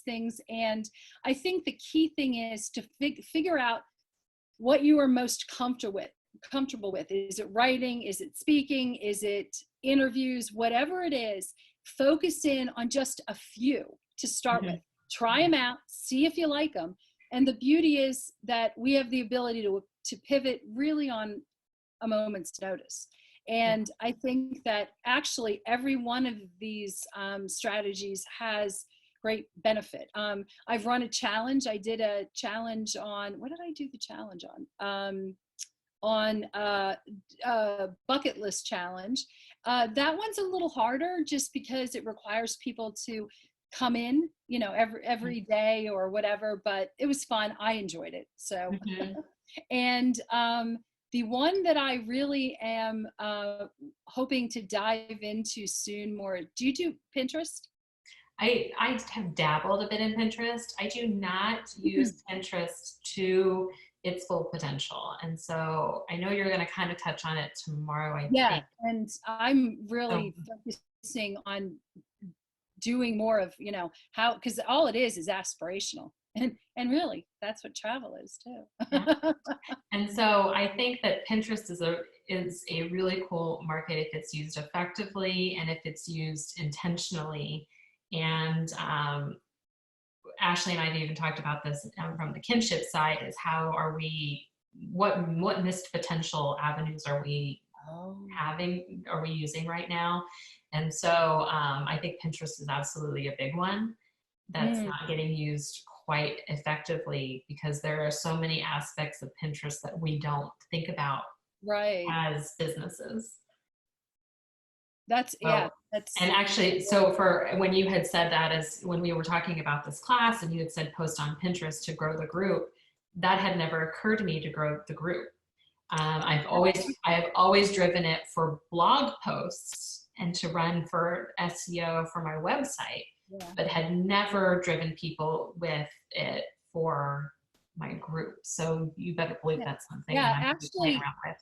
Speaker 2: things. And I think the key thing is to figure out what you are most comfortable with. Is it writing? Is it speaking? Is it interviews? Whatever it is, focus in on just a few to start with. Try them out, see if you like them. And the beauty is that we have the ability to pivot really on a moment's notice. And I think that actually every one of these strategies has great benefit. I've run a challenge. I did a challenge on, what did I do the challenge on? Bucket list challenge. That one's a little harder just because it requires people to come in, every day or whatever, but it was fun. I enjoyed it. So, and the one that I really am hoping to dive into soon more, do you do Pinterest?
Speaker 1: I have dabbled a bit in Pinterest. I do not use Pinterest to its full potential. And so I know you're going to kind of touch on it tomorrow, I think.
Speaker 2: And I'm really focusing on doing more of, how, because all it is aspirational. And really, that's what travel is too.
Speaker 1: And so I think that Pinterest is a really cool market if it's used effectively and if it's used intentionally. And Ashley and I have even talked about this from the kinship side, is how are we, what missed potential avenues are we are we using right now? And so I think Pinterest is absolutely a big one that's not getting used quite effectively because there are so many aspects of Pinterest that we don't think about as businesses. And actually, so for when you had said that, as when we were talking about this class and you had said post on Pinterest to grow the group, that had never occurred to me to grow the group. I have always driven it for blog posts and to run for SEO for my website, but had never driven people with it for my group. So you better believe that's something that I'm playing around with.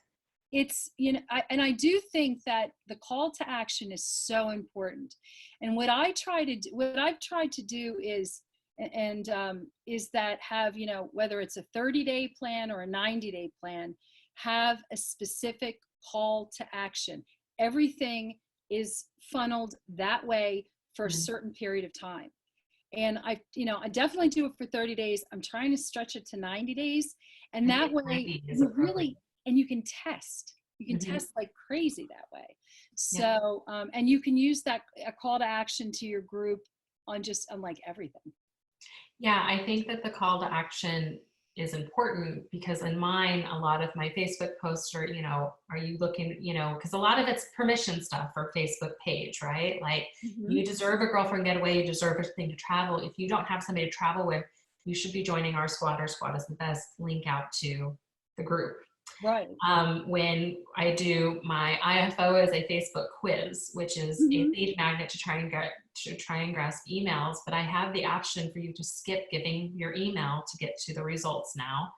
Speaker 2: It's, I do think that the call to action is so important. And what I've tried to do is, is that have, whether it's a 30-day plan or a 90-day plan, have a specific call to action. Everything is funneled that way for a certain period of time. And I definitely do it for 30 days. I'm trying to stretch it to 90 days. And that way you really, and you can test. You can test like crazy that way. So, and you can use a call to action to your group on like everything.
Speaker 1: Yeah, I think that the call to action is important because in mine, a lot of my Facebook posts are, are you looking, because a lot of it's permission stuff for Facebook page, right? Like you deserve a girlfriend getaway, you deserve a thing to travel. If you don't have somebody to travel with, you should be joining our squad. Our squad is the best link out to the group.
Speaker 2: Right.
Speaker 1: When I do my IFO as a Facebook quiz, which is a lead magnet to try and grasp emails, but I have the option for you to skip giving your email to get to the results now.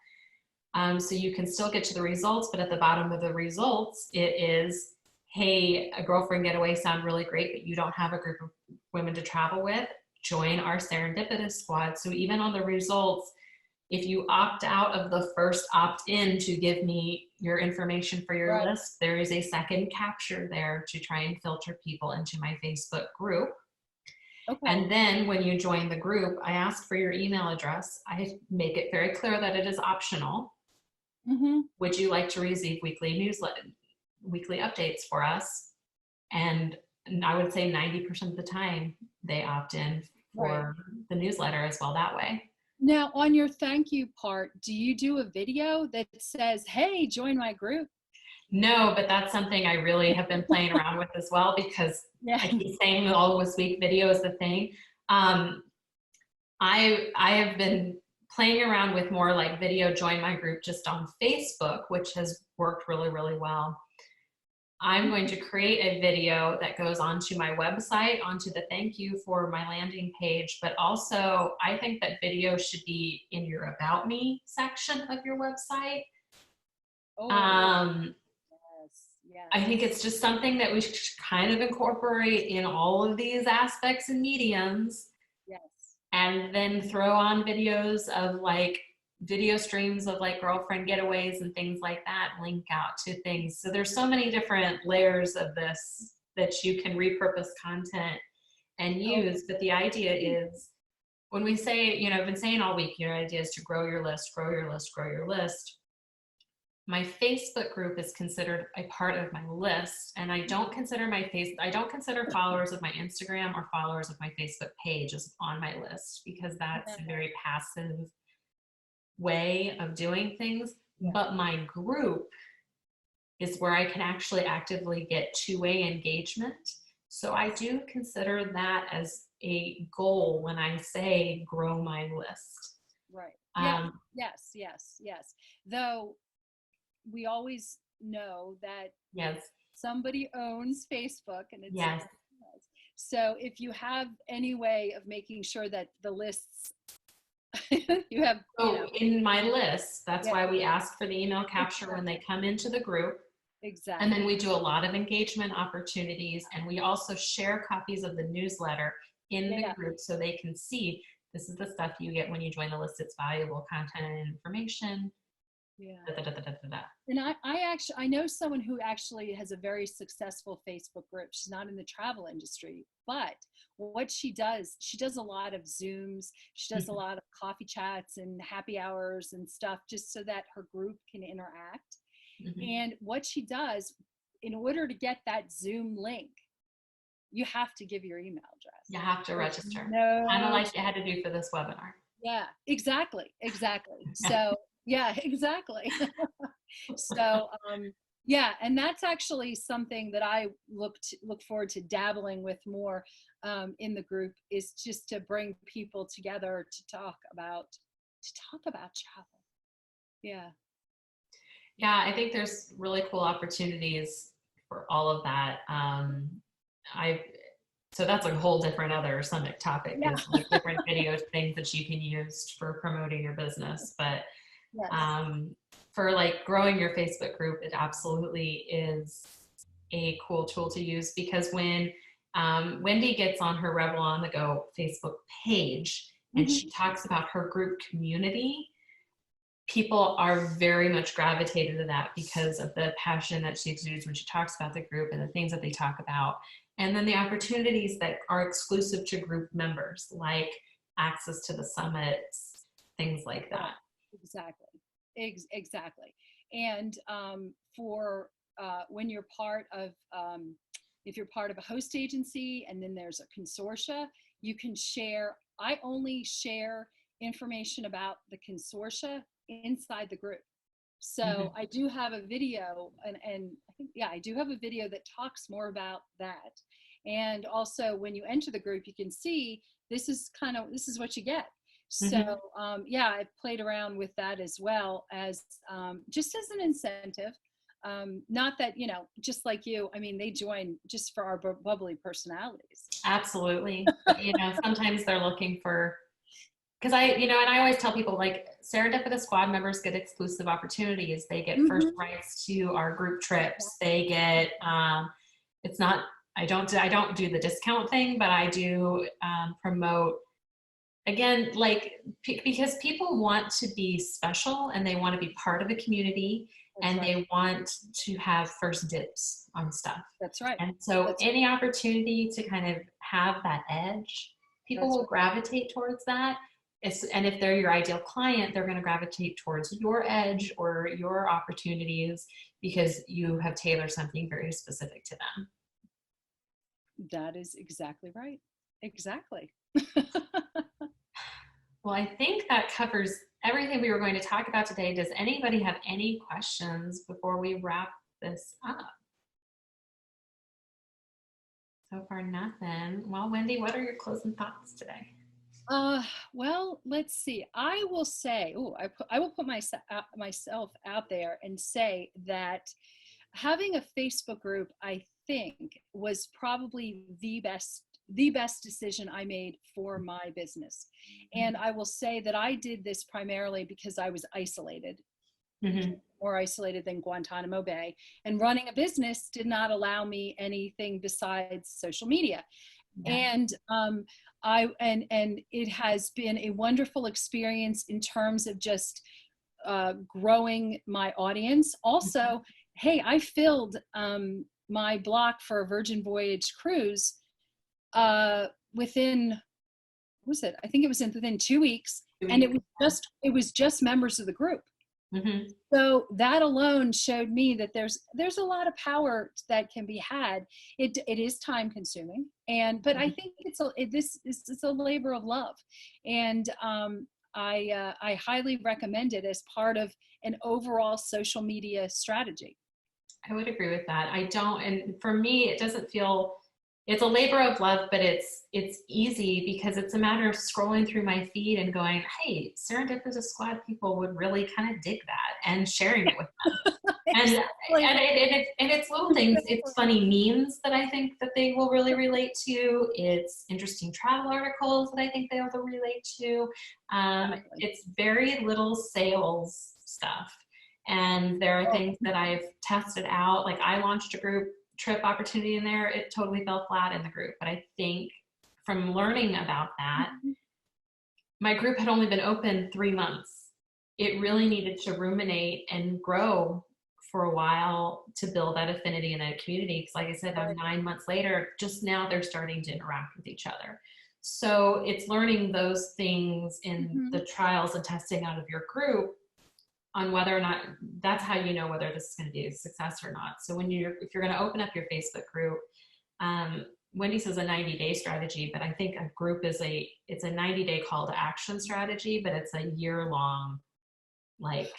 Speaker 1: So you can still get to the results, but at the bottom of the results, it is, hey, a girlfriend getaway sound really great, but you don't have a group of women to travel with. Join our serendipitous squad. So even on the results, if you opt out of the first opt-in to give me your information for your list, there is a second capture there to try and filter people into my Facebook group. Okay. And then when you join the group, I ask for your email address. I make it very clear that it is optional. Would you like to receive weekly updates for us? And I would say 90% of the time they opt in for the newsletter as well that way.
Speaker 2: Now, on your thank you part, do you do a video that says, hey, join my group?
Speaker 1: No, but that's something I really have been playing around with as well, because I keep saying the Always Week video is the thing. I have been playing around with more like video join my group just on Facebook, which has worked really, really well. I'm going to create a video that goes onto my website, onto the thank you for my landing page, but also I think that video should be in your About Me section of your website. Yes. I think it's just something that we should kind of incorporate in all of these aspects and mediums. Yes. And then throw on videos of like video streams of like girlfriend getaways and things like that, link out to things. So there's so many different layers of this that you can repurpose content and use. But the idea is, when we say, you know, I've been saying all week, your idea is to grow your list, grow your list, grow your list. My Facebook group is considered a part of my list, and I don't consider followers of my Instagram or followers of my Facebook page as on my list, because that's a very passive way of doing things. But my group is where I can actually actively get two-way engagement. So I do consider that as a goal when I say grow my list.
Speaker 2: Right. Yes. Though we always know that somebody owns Facebook, and it's so if you have any way of making sure that the lists you have
Speaker 1: in my list, that's why we ask for the email capture when they come into the group. Exactly. And then we do a lot of engagement opportunities, and we also share copies of the newsletter in the group so they can see this is the stuff you get when you join the list. It's valuable content and information.
Speaker 2: And I know someone who actually has a very successful Facebook group. She's not in the travel industry, but what she does a lot of Zooms. She does a lot of coffee chats and happy hours and stuff, just so that her group can interact. And what she does, in order to get that Zoom link, you have to give your email address.
Speaker 1: You have to register. Kind of like you had to do for this webinar.
Speaker 2: Yeah, exactly. So yeah, exactly. So and that's actually something that I look forward to dabbling with more in the group, is just to bring people together to talk about travel.
Speaker 1: Yeah, I think there's really cool opportunities for all of that. So that's a whole different other summit topic, is like different video things that you can use for promoting your business. But for like growing your Facebook group, it absolutely is a cool tool to use, because when Wendy gets on her Rebel on the Go Facebook page and she talks about her group community, people are very much gravitated to that because of the passion that she exudes when she talks about the group and the things that they talk about. And then the opportunities that are exclusive to group members, like access to the summits, things like that.
Speaker 2: Exactly. And for when you're part of, if you're part of a host agency and then there's a consortia, you can share. I only share information about the consortia inside the group. So I do have a video, and I think, I do have a video that talks more about that. And also when you enter the group, you can see this is what you get. So yeah, I've played around with that as well as just as an incentive. Not that, you know, just like you, I mean, they join just for our bubbly personalities.
Speaker 1: Absolutely. But, you know, sometimes they're looking for, because and I always tell people, like, Serendipitous Squad members get exclusive opportunities. They get first
Speaker 2: Mm-hmm.
Speaker 1: rights to our group trips. They get, it's not, I don't do the discount thing, but I do promote, again, like, because people want to be special and they want to be part of a community,
Speaker 2: That's
Speaker 1: and
Speaker 2: right.
Speaker 1: they want to have first dibs on stuff.
Speaker 2: That's right.
Speaker 1: And so
Speaker 2: That's
Speaker 1: any opportunity to kind of have that edge, people
Speaker 2: That's
Speaker 1: will
Speaker 2: right.
Speaker 1: gravitate towards that. And if they're your ideal client, they're going to gravitate towards your edge or your opportunities because you have tailored something very specific to them.
Speaker 2: That is exactly right. Exactly.
Speaker 1: Well, I think that covers everything we were going to talk about today. Does anybody have any questions before we wrap this up? So far, nothing. Well, Wendy, what are your closing thoughts today?
Speaker 2: Well, let's see. I will say, I will put myself out there and say that having a Facebook group, I think, was probably the best decision I made for my business. And I will say that I did this primarily because I was isolated,
Speaker 1: Mm-hmm.
Speaker 2: more isolated than Guantanamo Bay, and running a business did not allow me anything besides social media.
Speaker 1: Yeah.
Speaker 2: And and it has been a wonderful experience in terms of just growing my audience. Also, hey, I filled my block for a Virgin Voyage cruise within, what was it? I think it was within 2 weeks, and it was just members of the group.
Speaker 1: Mm-hmm.
Speaker 2: So that alone showed me that there's a lot of power that can be had. It is time consuming, but I think it's a labor of love, and I highly recommend it as part of an overall social media strategy.
Speaker 1: I would agree with that. I don't, and for me, it doesn't feel, it's a labor of love, but it's easy because it's a matter of scrolling through my feed and going, hey, Serendipitous Squad people would really kind of dig that, and sharing it with them.
Speaker 2: Exactly.
Speaker 1: And it's little things. It's funny memes that I think that they will really relate to. It's interesting travel articles that I think they will relate to. It's very little sales stuff. And there are things that I've tested out. Like, I launched a group trip opportunity in there. It totally fell flat in the group. But I think from learning about that, my group had only been open 3 months. It really needed to ruminate and grow for a while to build that affinity in that community. Because like I said, 9 months later, just now they're starting to interact with each other. So it's learning those things in the trials and testing out of your group on whether or not, that's how you know whether this is going to be a success or not. So if you're going to open up your Facebook group, Wendy says a 90-day strategy, but I think a group it's a 90-day call to action strategy, but it's a year-long, like,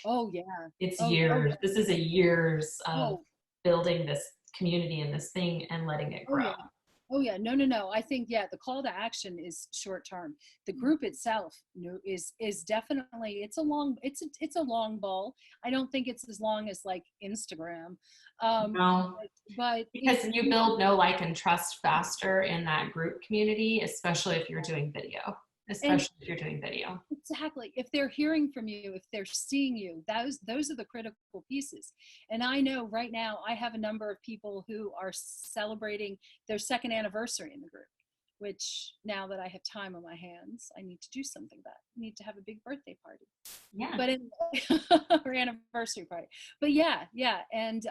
Speaker 1: it's years.
Speaker 2: Yeah.
Speaker 1: This is a years of building this community and this thing and letting it grow.
Speaker 2: No. I think, the call to action is short term. The group itself is definitely, it's a long ball. I don't think it's as long as like Instagram.
Speaker 1: No,
Speaker 2: but
Speaker 1: because you build know, like, and trust faster in that group community, especially if you're doing video.
Speaker 2: Exactly. If they're hearing from you, if they're seeing you, those are the critical pieces. And I know right now I have a number of people who are celebrating their 2nd anniversary in the group, which now that I have time on my hands, I need to do something about it. I need to have a big birthday party.
Speaker 1: Yeah.
Speaker 2: But or anniversary party. But and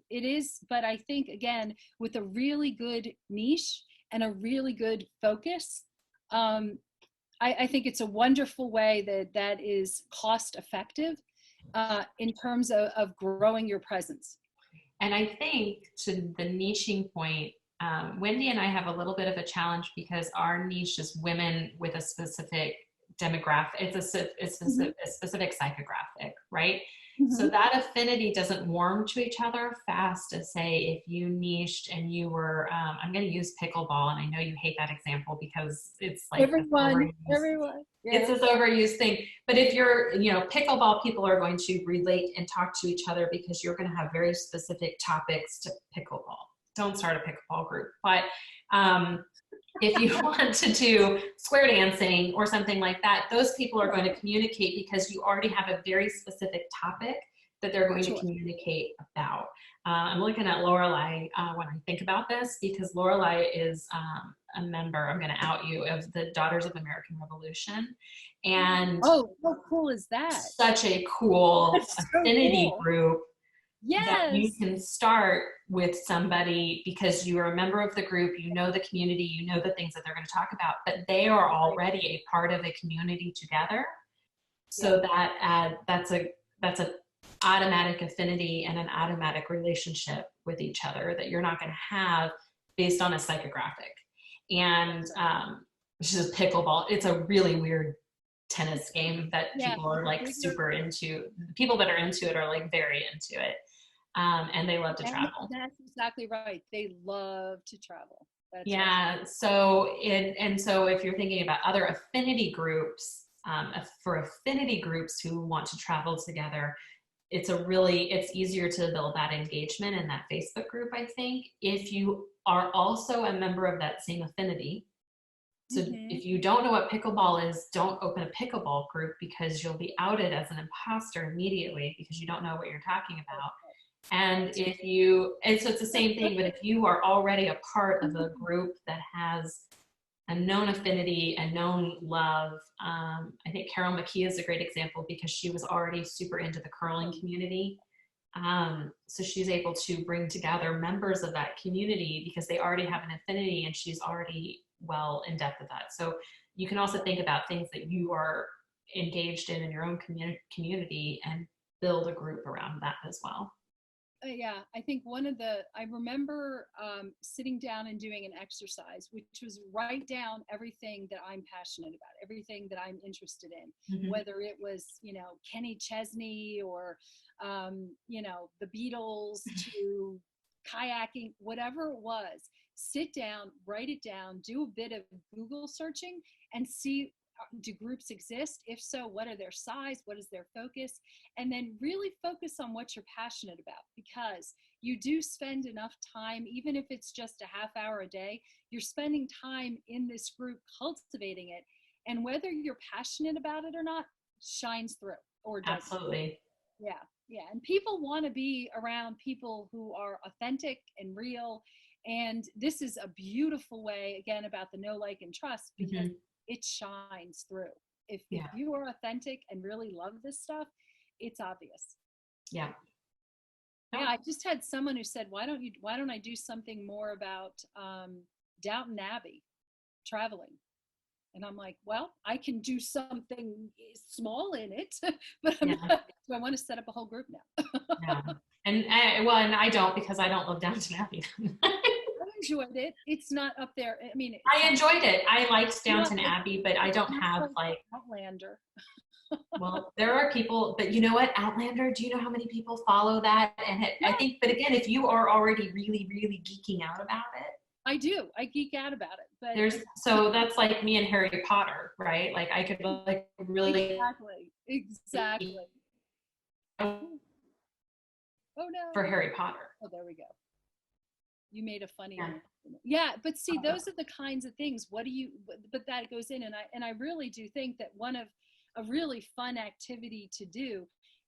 Speaker 2: it is, but I think, again, with a really good niche and a really good focus, I think it's a wonderful way that is cost effective in terms of growing your presence.
Speaker 1: And I think, to the niching point, Wendy and I have a little bit of a challenge because our niche is women with a specific demographic. It's a specific psychographic, right? So that affinity doesn't warm to each other fast as say if you niched and you were, I'm going to use pickleball, and I know you hate that example because it's like
Speaker 2: Everyone,
Speaker 1: overused. It's
Speaker 2: yeah.
Speaker 1: this overused thing. But if you're, pickleball, people are going to relate and talk to each other because you're going to have very specific topics to pickleball. Don't start a pickleball group. But if you want to do square dancing or something like that, those people are going to communicate because you already have a very specific topic that they're going to communicate about. I'm looking at Lorelei when I think about this because Lorelei is a member, I'm going to out you, of the Daughters of American Revolution. And
Speaker 2: oh, how cool is that?
Speaker 1: Such a cool affinity group that you
Speaker 2: Yes.
Speaker 1: can start with somebody because you are a member of the group, you know the community, you know the things that they're going to talk about, but they are already a part of a community together. So that's a automatic affinity and an automatic relationship with each other that you're not going to have based on a psychographic. And which is pickleball. It's a really weird tennis game that people are like super into. The people that are into it are like very into it. And they love to travel.
Speaker 2: That's exactly right. They love to travel. That's
Speaker 1: right. So if you're thinking about other affinity groups, for affinity groups who want to travel together, it's easier to build that engagement in that Facebook group, I think, if you are also a member of that same affinity. So if you don't know what pickleball is, don't open a pickleball group because you'll be outed as an imposter immediately because you don't know what you're talking about. And so it's the same thing, but if you are already a part of a group that has a known affinity, a known love, I think Carol McKee is a great example because she was already super into the curling community. So she's able to bring together members of that community because they already have an affinity and she's already well in depth with that. So you can also think about things that you are engaged in your own community and build a group around that as well.
Speaker 2: Yeah, I think I remember sitting down and doing an exercise, which was write down everything that I'm passionate about, everything that I'm interested in, whether it was, Kenny Chesney or, the Beatles to kayaking, whatever it was, sit down, write it down, do a bit of Google searching and see, do groups exist? If so, what are their size? What is their focus? And then really focus on what you're passionate about because you do spend enough time, even if it's just a half hour a day, you're spending time in this group cultivating it. And whether you're passionate about it or not, shines through or does.
Speaker 1: Absolutely.
Speaker 2: Yeah. Yeah. And people want to be around people who are authentic and real. And this is a beautiful way, again, about the know, like, and trust because it shines through. If you are authentic and really love this stuff, it's obvious.
Speaker 1: Yeah.
Speaker 2: Yeah, I just had someone who said, why don't I do something more about Downton Abbey traveling? And I'm like, well, I can do something small in it, but do I want to set up a whole group now?
Speaker 1: Yeah. And I don't because I don't love Downton Abbey.
Speaker 2: I enjoyed it. It's not up there. I mean,
Speaker 1: I enjoyed it. I liked Downton Abbey, but I don't have like
Speaker 2: Outlander.
Speaker 1: Well, there are people, but you know what? Outlander, do you know how many people follow that? And I think, but again, if you are already really, really geeking out about it.
Speaker 2: I do. I geek out about it. But
Speaker 1: so that's like me and Harry Potter, right? Like I could like really.
Speaker 2: Exactly. Oh no.
Speaker 1: For Harry Potter.
Speaker 2: Oh, there we go. You made a funny one. Yeah, but see, those are the kinds of things. But that goes in, and I really do think that one of a really fun activity to do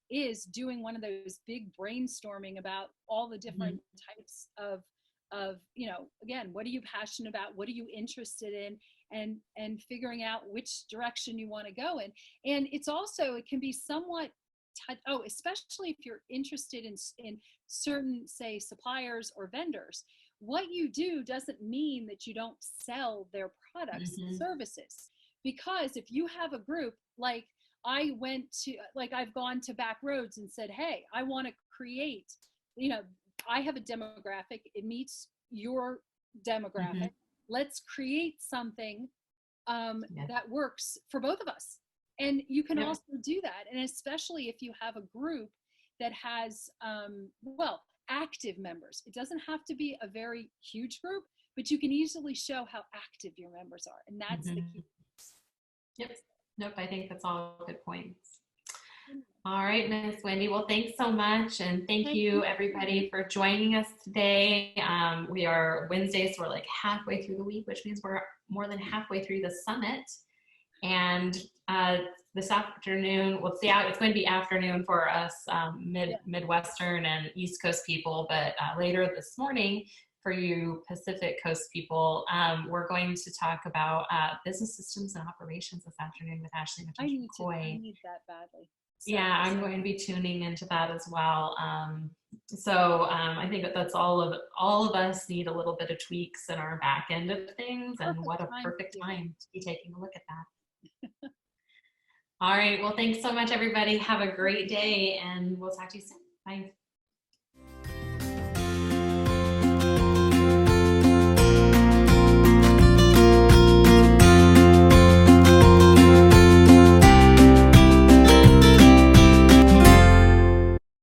Speaker 2: is doing one of those big brainstorming about all the different types of again, what are you passionate about? What are you interested in? And figuring out which direction you want to go in. And it's also, it can be somewhat especially if you're interested in certain, say, suppliers or vendors. What you do doesn't mean that you don't sell their products and services. Because if you have a group, like I've gone to Backroads and said, hey, I want to create, I have a demographic, it meets your demographic. Let's create something that works for both of us. And you can also do that. And especially if you have a group that has, well, active members. It doesn't have to be a very huge group, but you can easily show how active your members are. And that's the key.
Speaker 1: Yep. Nope. I think that's all good points. All right, Miss Wendy. Well, thanks so much. And thank you everybody for joining us today. We are Wednesday, so we're like halfway through the week, which means we're more than halfway through the summit. And this afternoon, well, it's going to be afternoon for us Midwestern and East Coast people, but later this morning for you Pacific Coast people, we're going to talk about business systems and operations this afternoon with Ashley McCoy.
Speaker 2: I need that badly.
Speaker 1: Yeah, I'm going to be tuning into that as well. I think that's all of us need a little bit of tweaks in our back end of things, and what a perfect time to be taking a look at that. All right, well, thanks so much, everybody. Have a great day, and we'll talk to you soon. Bye.